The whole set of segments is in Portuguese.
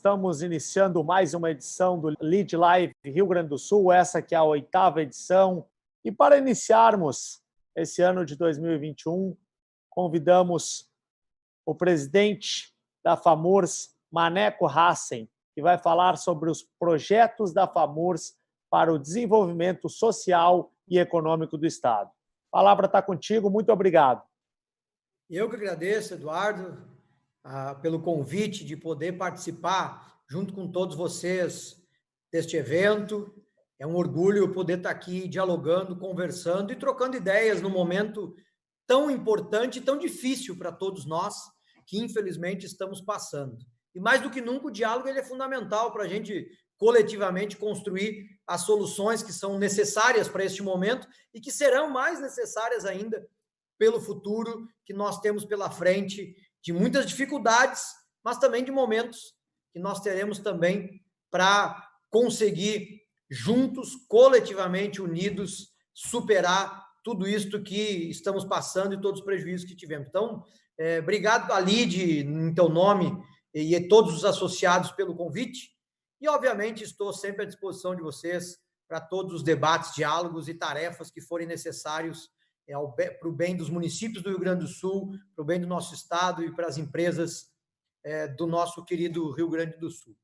estamos iniciando mais uma edição do Lead Live Rio Grande do Sul, essa que é a 8ª edição. E para iniciarmos esse ano de 2021, convidamos o presidente da FAMURS, Maneco Hassen, que vai falar sobre os projetos da FAMURS para o desenvolvimento social e econômico do Estado. A palavra está contigo, muito obrigado. Eu que agradeço, Eduardo, pelo convite de poder participar junto com todos vocês deste evento. É um orgulho poder estar aqui dialogando, conversando e trocando ideias num momento tão importante e tão difícil para todos nós, que infelizmente estamos passando. E mais do que nunca, o diálogo ele é fundamental para a gente coletivamente construir as soluções que são necessárias para este momento e que serão mais necessárias ainda pelo futuro que nós temos pela frente, de muitas dificuldades, mas também de momentos que nós teremos também para conseguir, juntos, coletivamente unidos, superar tudo isto que estamos passando e todos os prejuízos que tivemos. Então, obrigado, Alide, em teu nome, e a todos os associados pelo convite. E, obviamente, estou sempre à disposição de vocês para todos os debates, diálogos e tarefas que forem necessários para o bem dos municípios do Rio Grande do Sul, para o bem do nosso estado e para as empresas do nosso querido Rio Grande do Sul.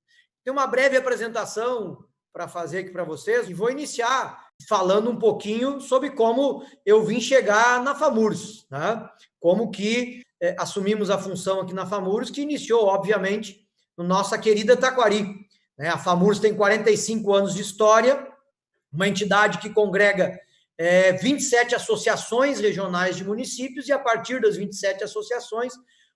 Tem uma breve apresentação para fazer aqui para vocês e vou iniciar falando um pouquinho sobre como eu vim chegar na FAMURS, né? Como que assumimos a função aqui na FAMURS, que iniciou, obviamente, no nossa querida Taquari. A FAMURS tem 45 anos de história, uma entidade que congrega 27 associações regionais de municípios e, a partir das 27 associações,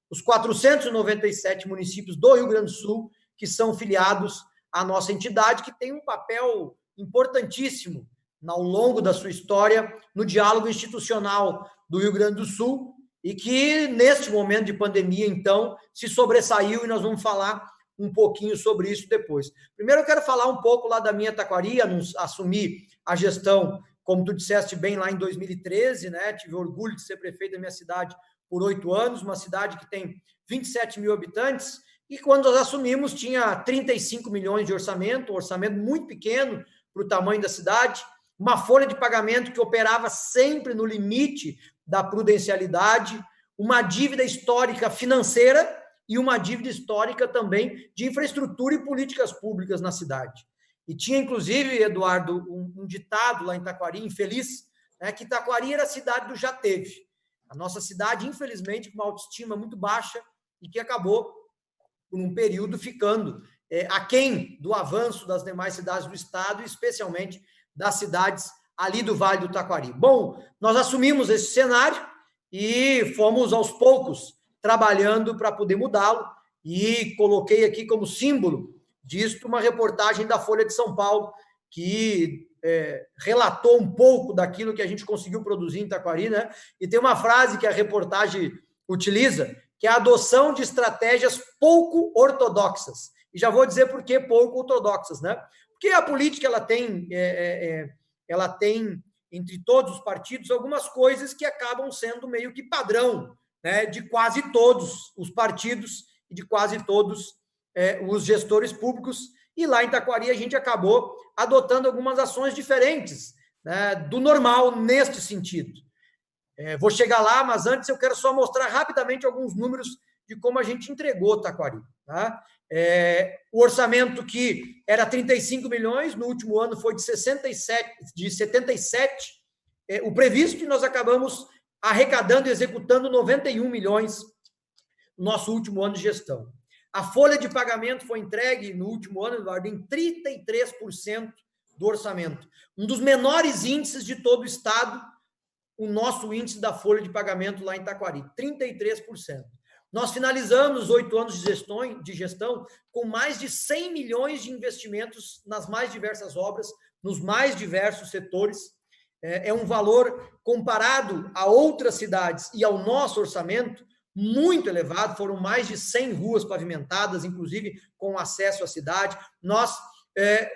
os 497 municípios do Rio Grande do Sul que são filiados à nossa entidade, que tem um papel importantíssimo ao longo da sua história no diálogo institucional do Rio Grande do Sul e que, neste momento de pandemia, então, se sobressaiu e nós vamos falar um pouquinho sobre isso depois. Primeiro, eu quero falar um pouco lá da minha Taquari, assumi a gestão, como tu disseste bem, lá em 2013, né? Tive orgulho de ser prefeito da minha cidade por 8 anos, uma cidade que tem 27 mil habitantes, e quando nós assumimos tinha 35 milhões de orçamento, um orçamento muito pequeno para o tamanho da cidade, uma folha de pagamento que operava sempre no limite da prudencialidade, uma dívida histórica financeira e uma dívida histórica também de infraestrutura e políticas públicas na cidade. E tinha, inclusive, Eduardo, um ditado lá em Taquari, infeliz, que Taquari era a cidade do já teve. A nossa cidade, infelizmente, com uma autoestima muito baixa e que acabou, por um período, ficando aquém do avanço das demais cidades do estado, e especialmente das cidades ali do Vale do Taquari. Bom, nós assumimos esse cenário e fomos, aos poucos, trabalhando para poder mudá-lo, e coloquei aqui como símbolo disto uma reportagem da Folha de São Paulo, que relatou um pouco daquilo que a gente conseguiu produzir em Taquari, né? E tem uma frase que a reportagem utiliza, que é a adoção de estratégias pouco ortodoxas. E já vou dizer por que pouco ortodoxas, né? Porque a política ela tem, entre todos os partidos, algumas coisas que acabam sendo meio que padrão, né, de quase todos os partidos e de quase todos os gestores públicos, e lá em Taquari a gente acabou adotando algumas ações diferentes, né, do normal neste sentido. Vou chegar lá, mas antes eu quero só mostrar rapidamente alguns números de como a gente entregou Taquari. Tá? O orçamento que era 35 milhões, no último ano foi de 77, o previsto, e nós acabamos arrecadando e executando 91 milhões no nosso último ano de gestão. A folha de pagamento foi entregue no último ano, Eduardo, em 33% do orçamento. Um dos menores índices de todo o estado, o nosso índice da folha de pagamento lá em Taquari, 33%. Nós finalizamos 8 anos de gestão com mais de 100 milhões de investimentos nas mais diversas obras, nos mais diversos setores. É um valor, comparado a outras cidades e ao nosso orçamento, muito elevado. Foram mais de 100 ruas pavimentadas, inclusive com acesso à cidade. Nós,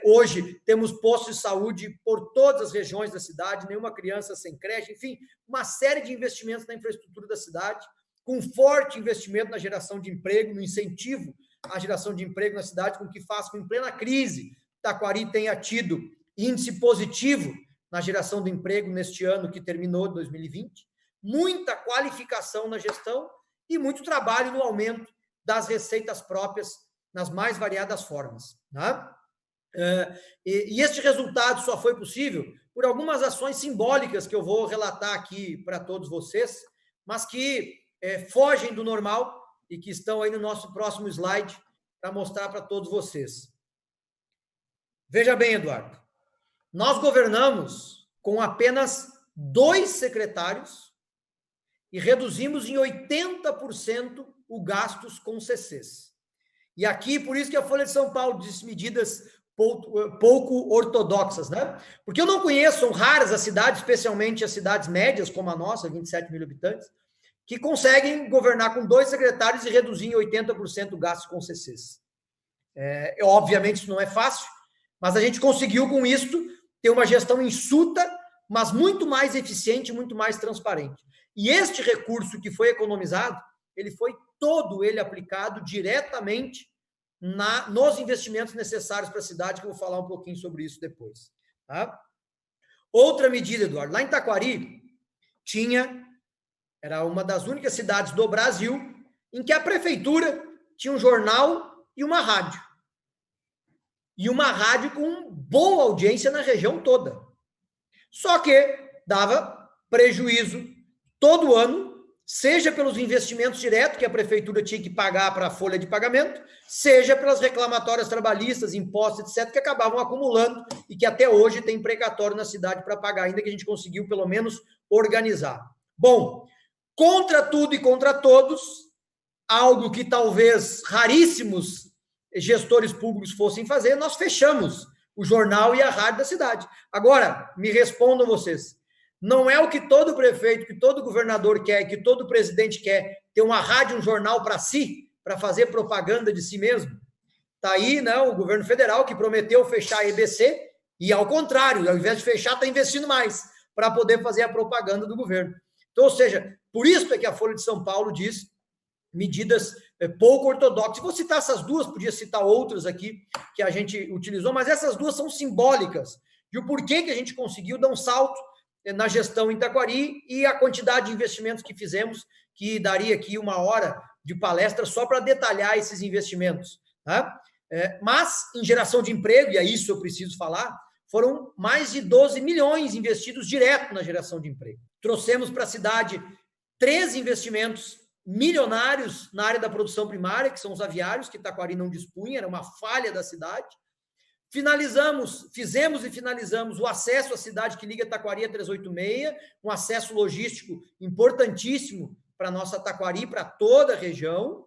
hoje, temos postos de saúde por todas as regiões da cidade, nenhuma criança sem creche, enfim, uma série de investimentos na infraestrutura da cidade, com forte investimento na geração de emprego, no incentivo a geração de emprego na cidade, com que faz com que, em plena crise, Taquari tenha tido índice positivo na geração de emprego neste ano que terminou, 2020, muita qualificação na gestão e muito trabalho no aumento das receitas próprias nas mais variadas formas. Né? E este resultado só foi possível por algumas ações simbólicas que eu vou relatar aqui para todos vocês, mas que fogem do normal e que estão aí no nosso próximo slide para mostrar para todos vocês. Veja bem, Eduardo, nós governamos com apenas 2 secretários e reduzimos em 80% o gastos com CCs. E aqui, por isso que a Folha de São Paulo diz medidas pouco ortodoxas, né? Porque eu não conheço, são raras as cidades, especialmente as cidades médias, como a nossa, 27 mil habitantes, que conseguem governar com 2 secretários e reduzir em 80% o gasto com CCs. Obviamente, isso não é fácil, mas a gente conseguiu, com isso, ter uma gestão enxuta, mas muito mais eficiente, muito mais transparente. E este recurso que foi economizado, ele foi todo ele aplicado diretamente nos investimentos necessários para a cidade, que eu vou falar um pouquinho sobre isso depois. Tá? Outra medida, Eduardo, lá em Taquari, era uma das únicas cidades do Brasil em que a prefeitura tinha um jornal e uma rádio. E uma rádio com boa audiência na região toda. Só que dava prejuízo todo ano, seja pelos investimentos diretos que a prefeitura tinha que pagar para a folha de pagamento, seja pelas reclamatórias trabalhistas, impostos, etc., que acabavam acumulando e que até hoje tem precatório na cidade para pagar, ainda que a gente conseguiu, pelo menos, organizar. Bom, contra tudo e contra todos, algo que talvez raríssimos gestores públicos fossem fazer, nós fechamos o jornal e a rádio da cidade. Agora, me respondam vocês, não é o que todo prefeito, que todo governador quer, que todo presidente quer, ter uma rádio e um jornal para si, para fazer propaganda de si mesmo? Está aí, né, o governo federal que prometeu fechar a EBC e, ao contrário, ao invés de fechar, está investindo mais para poder fazer a propaganda do governo. Então, ou seja, por isso é que a Folha de São Paulo diz medidas pouco ortodoxas. Vou citar essas duas, podia citar outras aqui que a gente utilizou, mas essas duas são simbólicas de o porquê que a gente conseguiu dar um salto na gestão em Taquari e a quantidade de investimentos que fizemos, que daria aqui 1 hora de palestra só para detalhar esses investimentos. Tá? Mas, em geração de emprego, e é isso eu preciso falar, foram mais de 12 milhões investidos direto na geração de emprego. Trouxemos para a cidade 3 investimentos milionários na área da produção primária, que são os aviários, que Taquari não dispunha, era uma falha da cidade. Fizemos e finalizamos o acesso à cidade que liga Taquari a 386, um acesso logístico importantíssimo para a nossa Taquari, para toda a região.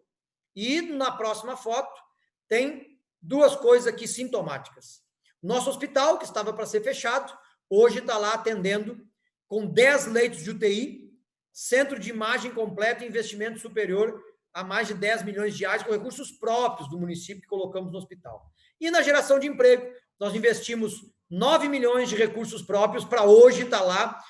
E na próxima foto tem 2 coisas aqui sintomáticas. Nosso hospital, que estava para ser fechado, hoje está lá atendendo com 10 leitos de UTI, centro de imagem completo e investimento superior a mais de 10 milhões de reais com recursos próprios do município que colocamos no hospital. E na geração de emprego, nós investimos 9 milhões de recursos próprios para hoje estar lá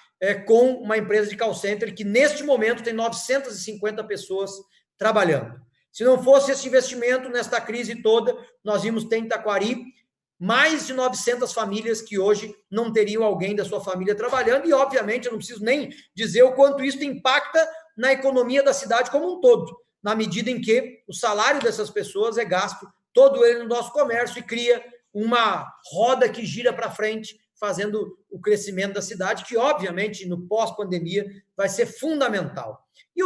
com uma empresa de call center que, neste momento, tem 950 pessoas trabalhando. Se não fosse esse investimento nesta crise toda, nós íamos ter em Taquari mais de 900 famílias que hoje não teriam alguém da sua família trabalhando e, obviamente, eu não preciso nem dizer o quanto isso impacta na economia da cidade como um todo, na medida em que o salário dessas pessoas é gasto todo ele no nosso comércio e cria uma roda que gira para frente, fazendo o crescimento da cidade, que, obviamente, no pós-pandemia vai ser fundamental. E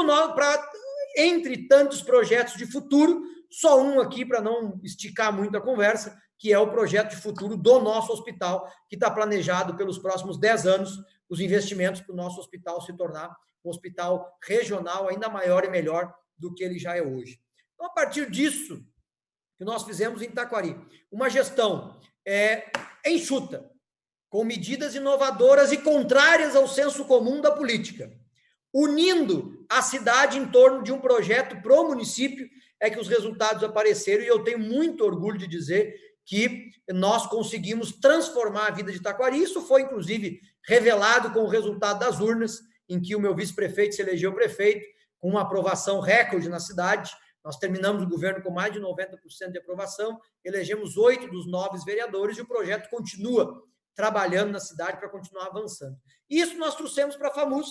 entre tantos projetos de futuro, só um aqui para não esticar muito a conversa, que é o projeto de futuro do nosso hospital, que está planejado pelos próximos 10 anos, os investimentos para o nosso hospital se tornar um hospital regional ainda maior e melhor do que ele já é hoje. Então, a partir disso, que nós fizemos em Taquari, uma gestão enxuta, com medidas inovadoras e contrárias ao senso comum da política, unindo a cidade em torno de um projeto para o município, é que os resultados apareceram, e eu tenho muito orgulho de dizer que nós conseguimos transformar a vida de Taquari. Isso foi, inclusive, revelado com o resultado das urnas, em que o meu vice-prefeito se elegeu prefeito, com uma aprovação recorde na cidade, Nós terminamos o governo com mais de 90% de aprovação, elegemos 8 dos 9 vereadores e o projeto continua trabalhando na cidade para continuar avançando. Isso nós trouxemos para a FAMURS.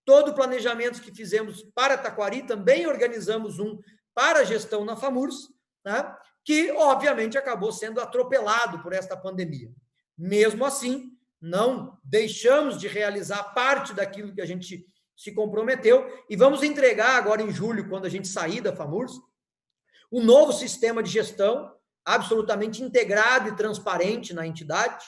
Todo o planejamento que fizemos para Taquari, também organizamos um para a gestão na FAMURS, né, que, obviamente, acabou sendo atropelado por esta pandemia. Mesmo assim, não deixamos de realizar parte daquilo que a gente se comprometeu e vamos entregar agora em julho, quando a gente sair da FAMURS, um novo sistema de gestão absolutamente integrado e transparente na entidade.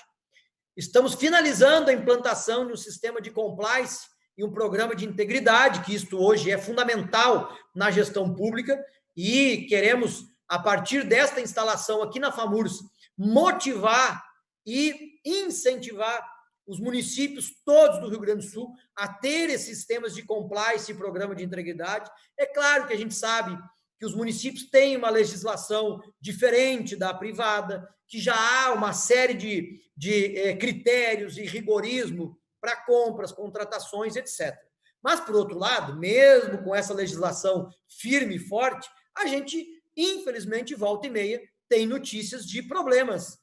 Estamos finalizando a implantação de um sistema de compliance e um programa de integridade, que isto hoje é fundamental na gestão pública, e queremos, a partir desta instalação aqui na FAMURS, motivar e incentivar os municípios todos do Rio Grande do Sul a ter esses sistemas de compliance e programa de integridade. É claro que a gente sabe que os municípios têm uma legislação diferente da privada, que já há uma série de critérios e rigorismo para compras, contratações, etc. Mas, por outro lado, mesmo com essa legislação firme e forte, a gente, infelizmente, volta e meia, tem notícias de problemas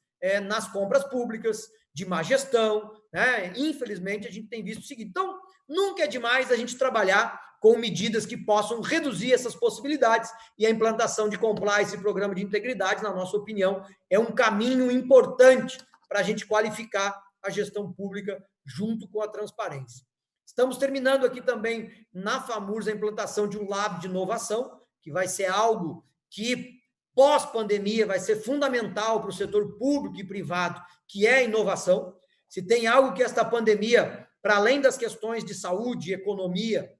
nas compras públicas, de má gestão, né? Infelizmente, a gente tem visto o seguinte. Então, nunca é demais a gente trabalhar com medidas que possam reduzir essas possibilidades, e a implantação de compliance e programa de integridade, na nossa opinião, é um caminho importante para a gente qualificar a gestão pública junto com a transparência. Estamos terminando aqui também na FAMURS a implantação de um lab de inovação, que vai ser algo que, pós-pandemia, vai ser fundamental para o setor público e privado, que é a inovação. Se tem algo que esta pandemia, para além das questões de saúde e economia,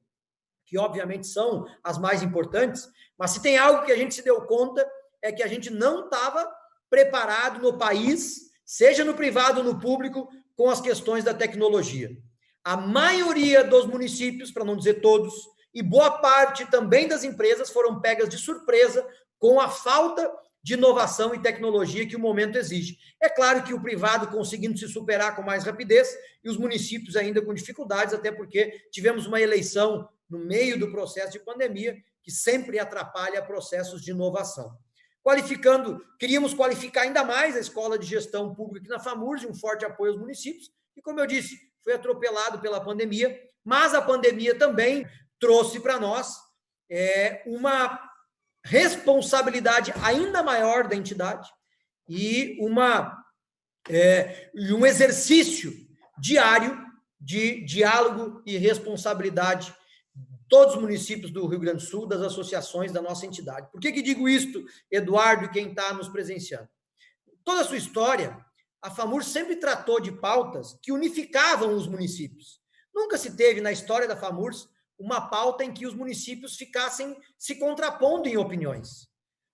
que obviamente são as mais importantes, mas se tem algo que a gente se deu conta, é que a gente não estava preparado no país, seja no privado ou no público, com as questões da tecnologia. A maioria dos municípios, para não dizer todos, e boa parte também das empresas foram pegas de surpresa com a falta de inovação e tecnologia que o momento exige. É claro que o privado conseguindo se superar com mais rapidez e os municípios ainda com dificuldades, até porque tivemos uma eleição no meio do processo de pandemia que sempre atrapalha processos de inovação. Queríamos qualificar ainda mais a Escola de Gestão Pública aqui na FAMURS, um forte apoio aos municípios, e como eu disse, foi atropelado pela pandemia, mas a pandemia também trouxe para nós uma responsabilidade ainda maior da entidade e um exercício diário de diálogo e responsabilidade todos os municípios do Rio Grande do Sul, das associações da nossa entidade. Por que digo isto, Eduardo, e quem está nos presenciando? Toda a sua história, a FAMURS sempre tratou de pautas que unificavam os municípios. Nunca se teve na história da FAMURS uma pauta em que os municípios ficassem se contrapondo em opiniões.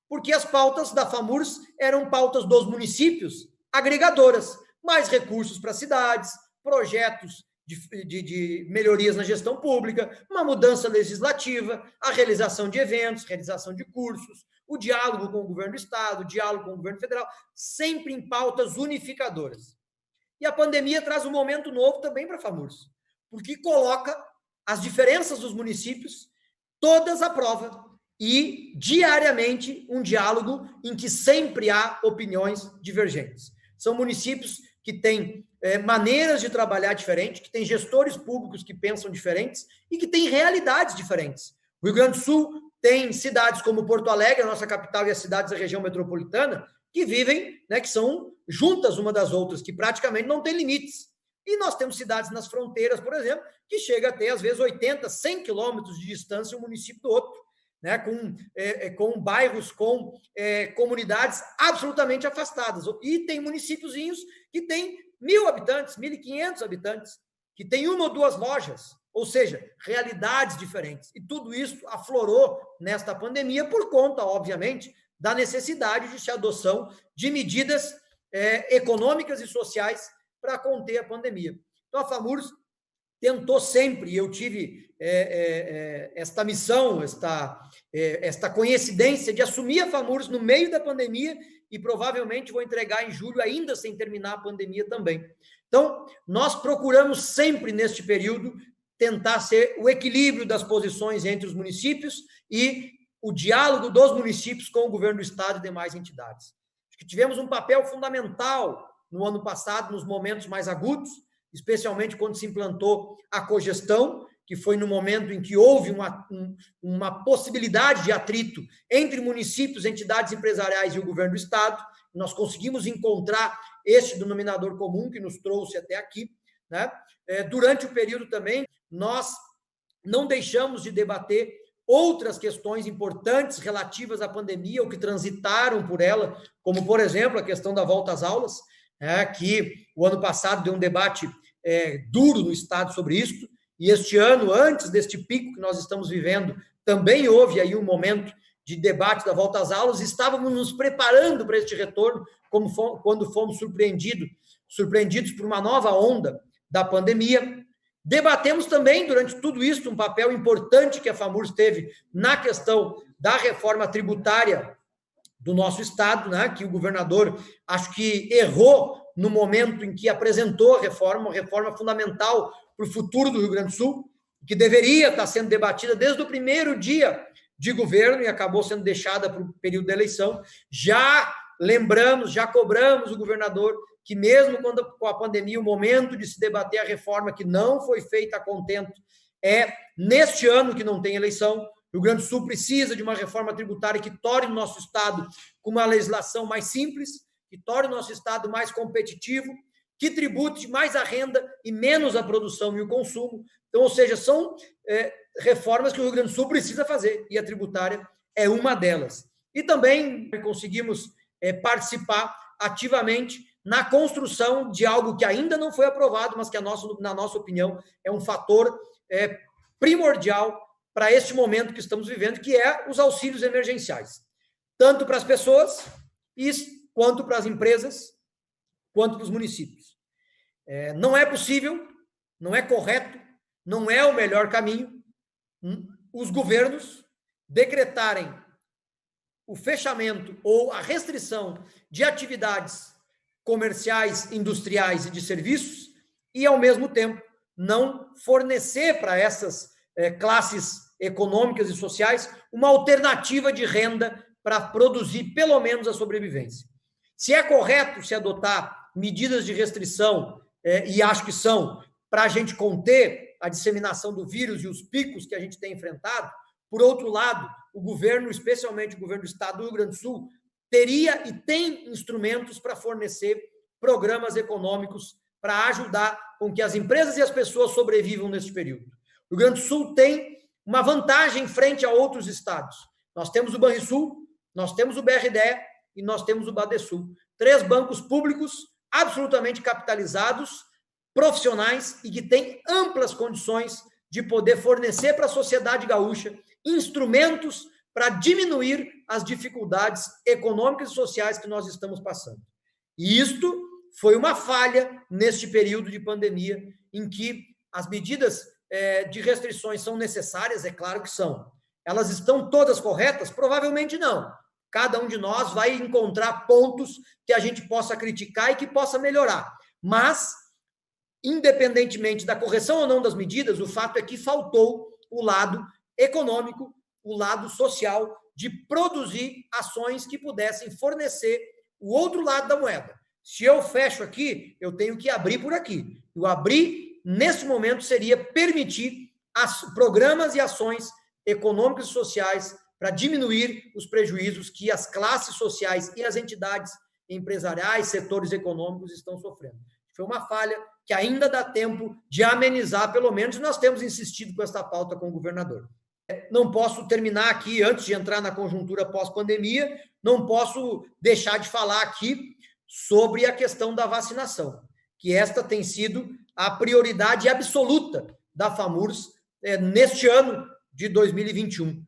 Porque as pautas da FAMURS eram pautas dos municípios agregadoras, mais recursos para cidades, projetos de melhorias na gestão pública, uma mudança legislativa, a realização de eventos, realização de cursos, o diálogo com o governo do estado, o diálogo com o governo federal, sempre em pautas unificadoras. E a pandemia traz um momento novo também para a FAMURS, porque coloca as diferenças dos municípios todas à prova e, diariamente, um diálogo em que sempre há opiniões divergentes. São municípios que têm maneiras de trabalhar diferentes, que têm gestores públicos que pensam diferentes e que têm realidades diferentes. O Rio Grande do Sul tem cidades como Porto Alegre, a nossa capital, e as cidades da região metropolitana, que vivem, que são juntas uma das outras, que praticamente não têm limites. E nós temos cidades nas fronteiras, por exemplo, que chega a ter, às vezes, 80, 100 quilômetros de distância um município do outro, com bairros, com comunidades absolutamente afastadas. E tem municípiozinhos que têm 1.000 habitantes, 1.500 habitantes, que tem uma ou duas lojas, ou seja, realidades diferentes. E tudo isso aflorou nesta pandemia por conta, obviamente, da necessidade de se adoção de medidas econômicas e sociais para conter a pandemia. Então, a FAMURS tentou sempre, e eu tive esta missão, esta coincidência de assumir a FAMURS no meio da pandemia e provavelmente vou entregar em julho, ainda sem terminar a pandemia também. Então, nós procuramos sempre, neste período, tentar ser o equilíbrio das posições entre os municípios e o diálogo dos municípios com o governo do estado e demais entidades. Acho que tivemos um papel fundamental no ano passado, nos momentos mais agudos, especialmente quando se implantou a cogestão, que foi no momento em que houve uma possibilidade de atrito entre municípios, entidades empresariais e o governo do estado. Nós conseguimos encontrar este denominador comum que nos trouxe até aqui, né? Durante o período também, nós não deixamos de debater outras questões importantes relativas à pandemia, ou que transitaram por ela, como, por exemplo, a questão da volta às aulas, que o ano passado deu um debate duro no estado sobre isso, e este ano, antes deste pico que nós estamos vivendo, também houve aí um momento de debate da volta às aulas. Estávamos nos preparando para este retorno, quando fomos surpreendidos por uma nova onda da pandemia. Debatemos também, durante tudo isso, um papel importante que a FAMURS teve na questão da reforma tributária do nosso estado, né, que o governador, acho que errou no momento em que apresentou a reforma, uma reforma fundamental para o futuro do Rio Grande do Sul, que deveria estar sendo debatida desde o primeiro dia de governo e acabou sendo deixada para o período da eleição. Já lembramos, já cobramos o governador que mesmo quando com a pandemia, o momento de se debater a reforma que não foi feita a contento é neste ano que não tem eleição. O Rio Grande do Sul precisa de uma reforma tributária que torne o nosso estado com uma legislação mais simples, que torne o nosso estado mais competitivo, que tribute mais a renda e menos a produção e o consumo. Então, ou seja, são reformas que o Rio Grande do Sul precisa fazer, e a tributária é uma delas. E também conseguimos participar ativamente na construção de algo que ainda não foi aprovado, mas que, na nossa opinião, é um fator primordial para este momento que estamos vivendo, que é os auxílios emergenciais, tanto para as pessoas, quanto para as empresas, quanto para os municípios. Não é possível, não é correto, não é o melhor caminho os governos decretarem o fechamento ou a restrição de atividades comerciais, industriais e de serviços e, ao mesmo tempo, não fornecer para essas classes econômicas e sociais uma alternativa de renda para produzir, pelo menos, a sobrevivência. Se é correto se adotar medidas de restrição, e acho que são, para a gente conter a disseminação do vírus e os picos que a gente tem enfrentado, por outro lado, o governo, especialmente o governo do estado do Rio Grande do Sul, teria e tem instrumentos para fornecer programas econômicos para ajudar com que as empresas e as pessoas sobrevivam nesse período. O Rio Grande do Sul tem uma vantagem frente a outros estados. Nós temos o Banrisul, nós temos o BRDE e nós temos o Badesul. 3 bancos públicos absolutamente capitalizados, profissionais e que têm amplas condições de poder fornecer para a sociedade gaúcha instrumentos para diminuir as dificuldades econômicas e sociais que nós estamos passando. E isto foi uma falha neste período de pandemia, em que as medidas de restrições são necessárias, é claro que são. Elas estão todas corretas? Provavelmente não. Cada um de nós vai encontrar pontos que a gente possa criticar e que possa melhorar. Mas, independentemente da correção ou não das medidas, o fato é que faltou o lado econômico, o lado social, de produzir ações que pudessem fornecer o outro lado da moeda. Se eu fecho aqui, eu tenho que abrir por aqui. O abrir, nesse momento, seria permitir programas e ações econômicas e sociais para diminuir os prejuízos que as classes sociais e as entidades empresariais, setores econômicos estão sofrendo. Foi uma falha que ainda dá tempo de amenizar, pelo menos, e nós temos insistido com essa pauta com o governador. Não posso terminar aqui, antes de entrar na conjuntura pós-pandemia, não posso deixar de falar aqui sobre a questão da vacinação, que esta tem sido a prioridade absoluta da FAMURS neste ano de 2021.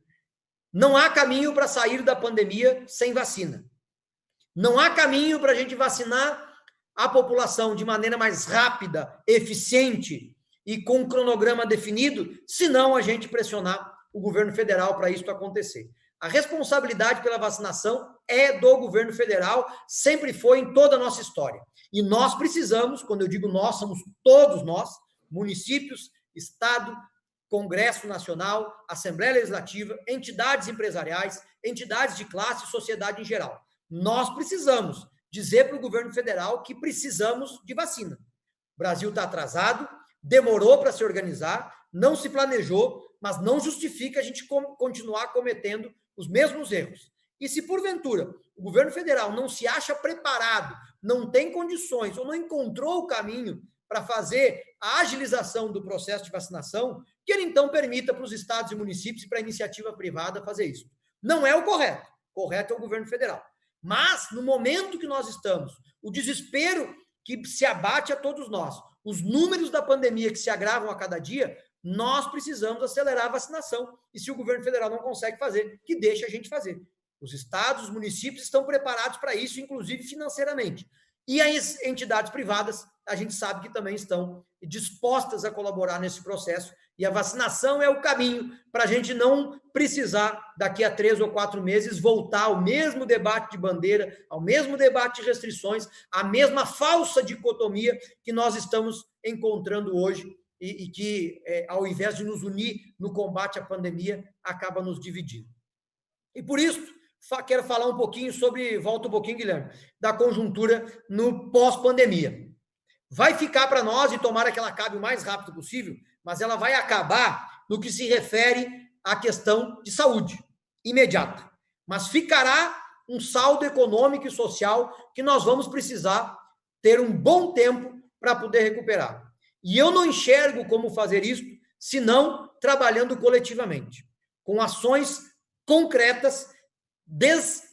Não há caminho para sair da pandemia sem vacina. Não há caminho para a gente vacinar a população de maneira mais rápida, eficiente e com um cronograma definido, se não a gente pressionar o governo federal para isso acontecer. A responsabilidade pela vacinação é do governo federal, sempre foi em toda a nossa história. E nós precisamos, quando eu digo nós, somos todos nós, municípios, estado, Congresso Nacional, Assembleia Legislativa, entidades empresariais, entidades de classe e sociedade em geral. Nós precisamos dizer para o governo federal que precisamos de vacina. O Brasil está atrasado, demorou para se organizar, não se planejou, mas não justifica a gente continuar cometendo os mesmos erros. E se, porventura, o governo federal não se acha preparado, não tem condições ou não encontrou o caminho para fazer a agilização do processo de vacinação, que ele então permita para os estados e municípios e para a iniciativa privada fazer isso. Não é o correto. O correto é o governo federal. Mas, no momento que nós estamos, o desespero que se abate a todos nós, os números da pandemia que se agravam a cada dia, nós precisamos acelerar a vacinação. E se o governo federal não consegue fazer, que deixe a gente fazer. Os estados, os municípios estão preparados para isso, inclusive financeiramente. E as entidades privadas, a gente sabe que também estão dispostas a colaborar nesse processo. E a vacinação é o caminho para a gente não precisar, daqui a 3 ou 4 meses, voltar ao mesmo debate de bandeira, ao mesmo debate de restrições, à mesma falsa dicotomia que nós estamos encontrando hoje e que, ao invés de nos unir no combate à pandemia, acaba nos dividindo. E por isso, quero falar um pouquinho volta um pouquinho, Guilherme, da conjuntura no pós-pandemia. Vai ficar para nós, e tomara que ela acabe o mais rápido possível, mas ela vai acabar no que se refere à questão de saúde imediata. Mas ficará um saldo econômico e social que nós vamos precisar ter um bom tempo para poder recuperar. E eu não enxergo como fazer isso, senão trabalhando coletivamente, com ações concretas,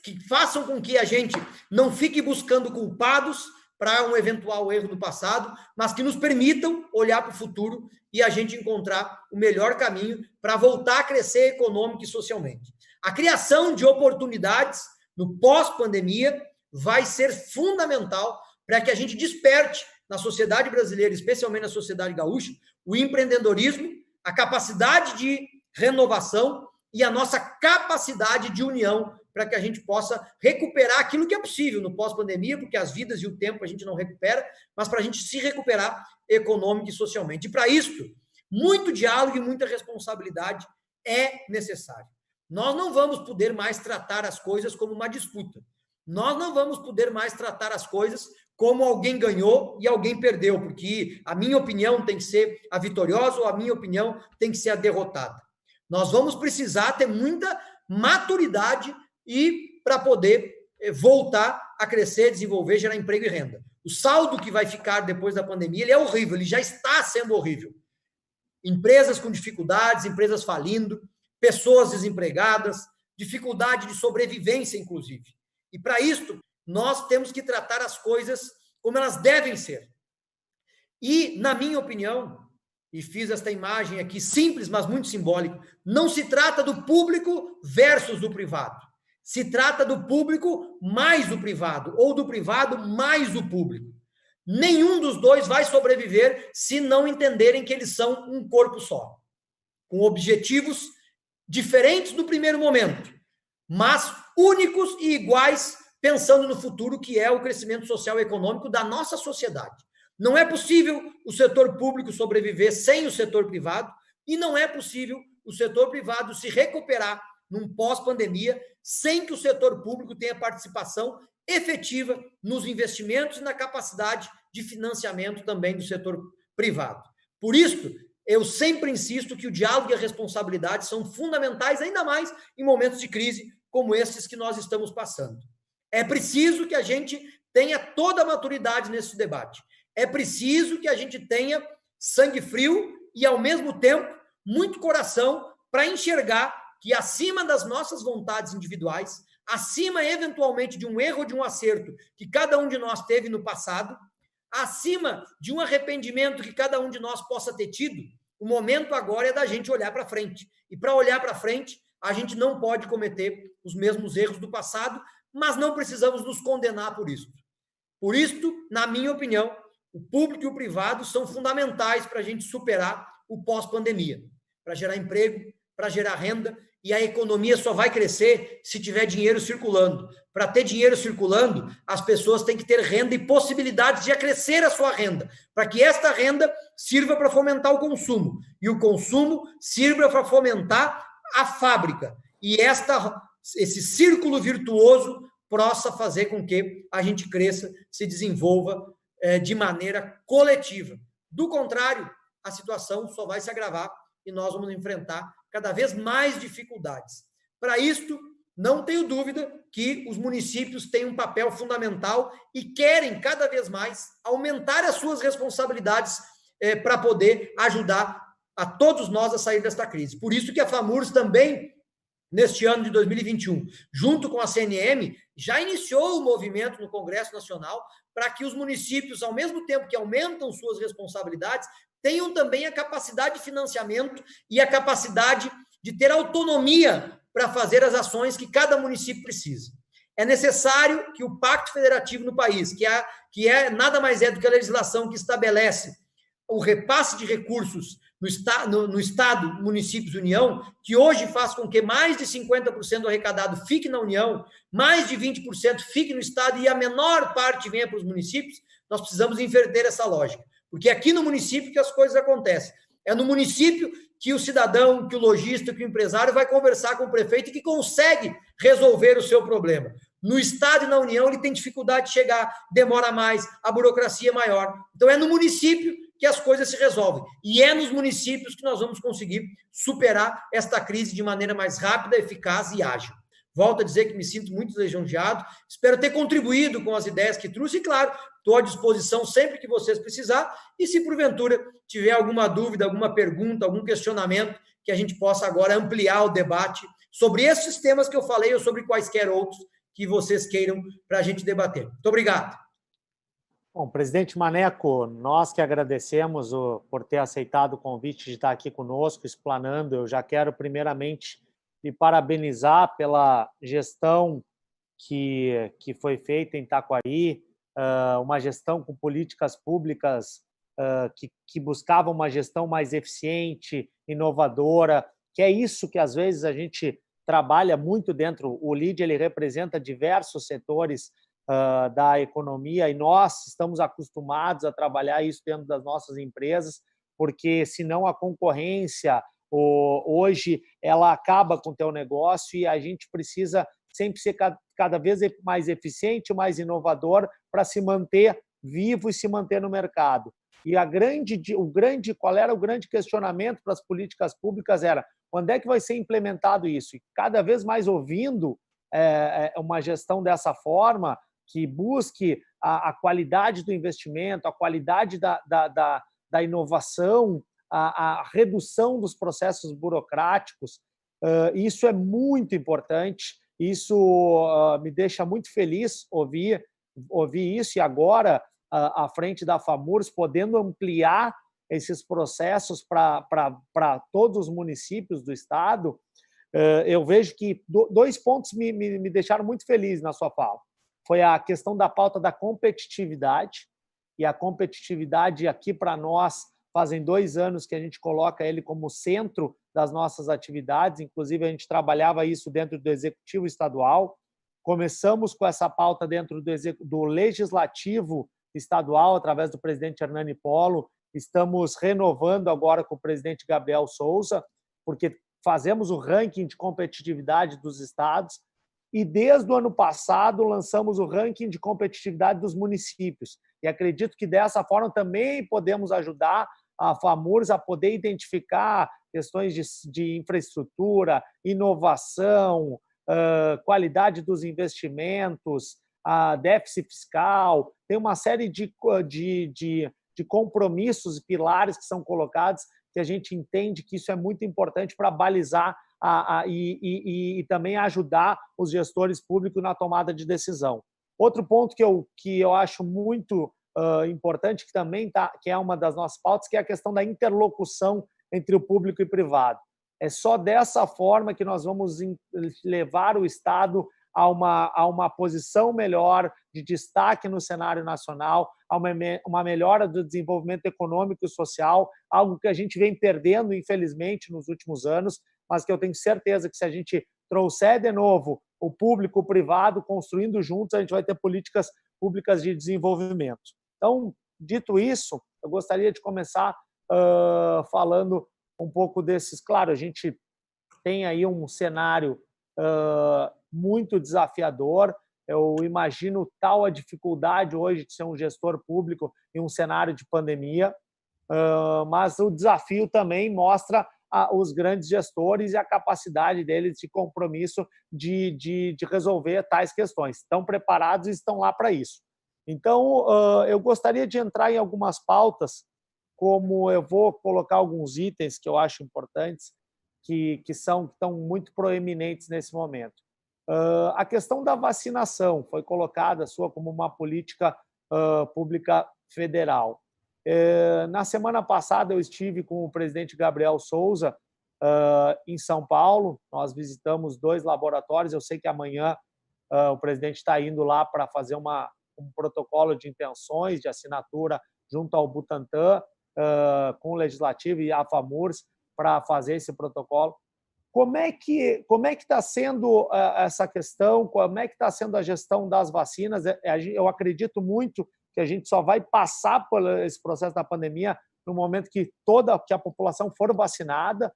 que façam com que a gente não fique buscando culpados para um eventual erro do passado, mas que nos permitam olhar para o futuro e a gente encontrar o melhor caminho para voltar a crescer econômica e socialmente. A criação de oportunidades no pós-pandemia vai ser fundamental para que a gente desperte na sociedade brasileira, especialmente na sociedade gaúcha, o empreendedorismo, a capacidade de renovação e a nossa capacidade de união para que a gente possa recuperar aquilo que é possível no pós-pandemia, porque as vidas e o tempo a gente não recupera, mas para a gente se recuperar econômica e socialmente. E para isso, muito diálogo e muita responsabilidade é necessário. Nós não vamos poder mais tratar as coisas como uma disputa. Nós não vamos poder mais tratar as coisas como alguém ganhou e alguém perdeu, porque a minha opinião tem que ser a vitoriosa ou a minha opinião tem que ser a derrotada. Nós vamos precisar ter muita maturidade e para poder voltar a crescer, desenvolver, gerar emprego e renda. O saldo que vai ficar depois da pandemia, ele é horrível, ele já está sendo horrível. Empresas com dificuldades, empresas falindo, pessoas desempregadas, dificuldade de sobrevivência, inclusive. E para isso, nós temos que tratar as coisas como elas devem ser. E, na minha opinião, e fiz esta imagem aqui simples, mas muito simbólica, não se trata do público versus do privado. Se trata do público mais o privado, ou do privado mais o público. Nenhum dos dois vai sobreviver se não entenderem que eles são um corpo só, com objetivos diferentes no primeiro momento, mas únicos e iguais, pensando no futuro, que é o crescimento social e econômico da nossa sociedade. Não é possível o setor público sobreviver sem o setor privado, e não é possível o setor privado se recuperar num pós-pandemia sem que o setor público tenha participação efetiva nos investimentos e na capacidade de financiamento também do setor privado. Por isso, eu sempre insisto que o diálogo e a responsabilidade são fundamentais, ainda mais em momentos de crise como esses que nós estamos passando. É preciso que a gente tenha toda a maturidade nesse debate. É preciso que a gente tenha sangue frio e, ao mesmo tempo, muito coração para enxergar que, acima das nossas vontades individuais, acima, eventualmente, de um erro ou de um acerto que cada um de nós teve no passado, acima de um arrependimento que cada um de nós possa ter tido, o momento agora é da gente olhar para frente. E, para olhar para frente, a gente não pode cometer os mesmos erros do passado, mas não precisamos nos condenar por isso. Por isso, na minha opinião, o público e o privado são fundamentais para a gente superar o pós-pandemia, para gerar emprego, para gerar renda e a economia só vai crescer se tiver dinheiro circulando. Para ter dinheiro circulando, as pessoas têm que ter renda e possibilidades de acrescer a sua renda, para que esta renda sirva para fomentar o consumo, e o consumo sirva para fomentar a fábrica. E esse círculo virtuoso possa fazer com que a gente cresça, se desenvolva de maneira coletiva. Do contrário, a situação só vai se agravar e nós vamos enfrentar cada vez mais dificuldades. Para isto, não tenho dúvida que os municípios têm um papel fundamental e querem cada vez mais aumentar as suas responsabilidades para poder ajudar a todos nós a sair desta crise. Por isso que a FAMURS também, neste ano de 2021, junto com a CNM, já iniciou o movimento no Congresso Nacional para que os municípios, ao mesmo tempo que aumentam suas responsabilidades, tenham também a capacidade de financiamento e a capacidade de ter autonomia para fazer as ações que cada município precisa. É necessário que o Pacto Federativo no país, que nada mais é do que a legislação que estabelece o repasse de recursos no Estado, municípios e União, que hoje faz com que mais de 50% do arrecadado fique na União, mais de 20% fique no Estado e a menor parte venha para os municípios, nós precisamos inverter essa lógica. Porque é aqui no município que as coisas acontecem. É no município que o cidadão, que o lojista, que o empresário vai conversar com o prefeito e que consegue resolver o seu problema. No Estado e na União, ele tem dificuldade de chegar, demora mais, a burocracia é maior. Então, é no município que as coisas se resolvem. E é nos municípios que nós vamos conseguir superar esta crise de maneira mais rápida, eficaz e ágil. Volto a dizer que me sinto muito lisonjeado, espero ter contribuído com as ideias que trouxe e, claro, estou à disposição sempre que vocês precisar e se porventura tiver alguma dúvida, alguma pergunta, algum questionamento, que a gente possa agora ampliar o debate sobre esses temas que eu falei ou sobre quaisquer outros que vocês queiram para a gente debater. Muito obrigado. Bom, presidente Maneco, nós que agradecemos por ter aceitado o convite de estar aqui conosco, explanando. Eu já quero primeiramente lhe parabenizar pela gestão que foi feita em Taquari, uma gestão com políticas públicas que buscavam uma gestão mais eficiente, inovadora, que é isso que às vezes a gente trabalha muito dentro. O LEAD, ele representa diversos setores da economia e nós estamos acostumados a trabalhar isso dentro das nossas empresas, porque senão a concorrência hoje ela acaba com o teu negócio e a gente precisa sempre ser cada vez mais eficiente, mais inovador para se manter vivo e se manter no mercado. E qual era o grande questionamento para as políticas públicas era quando é que vai ser implementado isso? E cada vez mais ouvindo uma gestão dessa forma, que busque a qualidade do investimento, a qualidade da inovação, a redução dos processos burocráticos. Isso é muito importante, isso me deixa muito feliz ouvir isso, e agora, à frente da FAMURS, podendo ampliar esses processos para todos os municípios do Estado. Eu vejo que dois pontos me deixaram muito feliz na sua fala. Foi a questão da pauta da competitividade, e a competitividade aqui para nós fazem 2 anos que a gente coloca ele como centro das nossas atividades, inclusive a gente trabalhava isso dentro do Executivo Estadual, começamos com essa pauta dentro do Legislativo Estadual, através do presidente Hernani Polo, estamos renovando agora com o presidente Gabriel Souza, porque fazemos o ranking de competitividade dos estados, e desde o ano passado lançamos o ranking de competitividade dos municípios. E acredito que dessa forma também podemos ajudar a FAMURS a poder identificar questões de infraestrutura, inovação, qualidade dos investimentos, déficit fiscal. Tem uma série de compromissos e pilares que são colocados que a gente entende que isso é muito importante para balizar e também ajudar os gestores públicos na tomada de decisão. Outro ponto que eu acho muito importante, que também que é uma das nossas pautas, que é a questão da interlocução entre o público e privado. É só dessa forma que nós vamos levar o Estado a uma posição melhor de destaque no cenário nacional, a uma melhora do desenvolvimento econômico e social, algo que a gente vem perdendo, infelizmente, nos últimos anos. mas que eu tenho certeza que se a gente trouxer de novo o público, o privado, construindo juntos, a gente vai ter políticas públicas de desenvolvimento. Então, dito isso, eu gostaria de começar falando um pouco desses. Claro, a gente tem aí um cenário muito desafiador. Eu imagino tal a dificuldade hoje de ser um gestor público em um cenário de pandemia, mas o desafio também mostra os grandes gestores e a capacidade deles de compromisso de resolver tais questões. Estão preparados e estão lá para isso. Então, eu gostaria de entrar em algumas pautas, como eu vou colocar alguns itens que eu acho importantes, que estão muito proeminentes nesse momento. A questão da vacinação foi colocada sua como uma política pública federal. Na semana passada, eu estive com o presidente Gabriel Souza em São Paulo. Nós visitamos 2 laboratórios. Eu sei que amanhã o presidente está indo lá para fazer um protocolo de intenções de assinatura junto ao Butantan, com o Legislativo e a FAMURS, para fazer esse protocolo. Como é que está sendo essa questão? Como é que está sendo a gestão das vacinas? Eu acredito muito que a gente só vai passar por esse processo da pandemia no momento que a população for vacinada.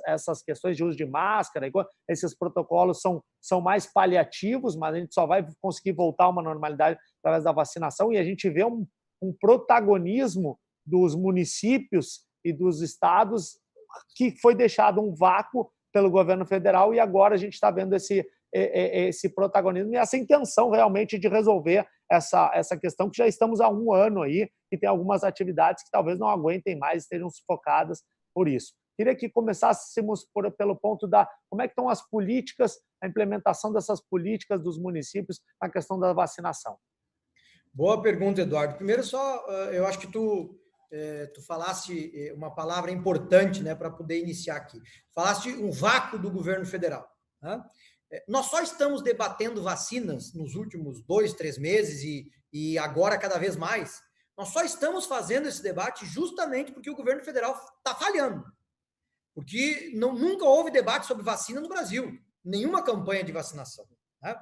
Essas questões de uso de máscara, esses protocolos são mais paliativos, mas a gente só vai conseguir voltar a uma normalidade através da vacinação, e a gente vê um protagonismo dos municípios e dos estados que foi deixado um vácuo pelo governo federal, e agora a gente está vendo esse protagonismo e essa intenção realmente de resolver essa questão, que já estamos há 1 ano aí, e tem algumas atividades que talvez não aguentem mais, estejam sufocadas por isso. Queria que começássemos pelo ponto da como é que estão as políticas, a implementação dessas políticas dos municípios na questão da vacinação. Boa pergunta, Eduardo. Primeiro, eu acho que tu falaste uma palavra importante, né, para poder iniciar aqui. Falaste um vácuo do governo federal, né? Nós só estamos debatendo vacinas nos últimos 2, 3 meses e agora cada vez mais. Nós só estamos fazendo esse debate justamente porque o governo federal está falhando. Porque nunca houve debate sobre vacina no Brasil. Nenhuma campanha de vacinação, né?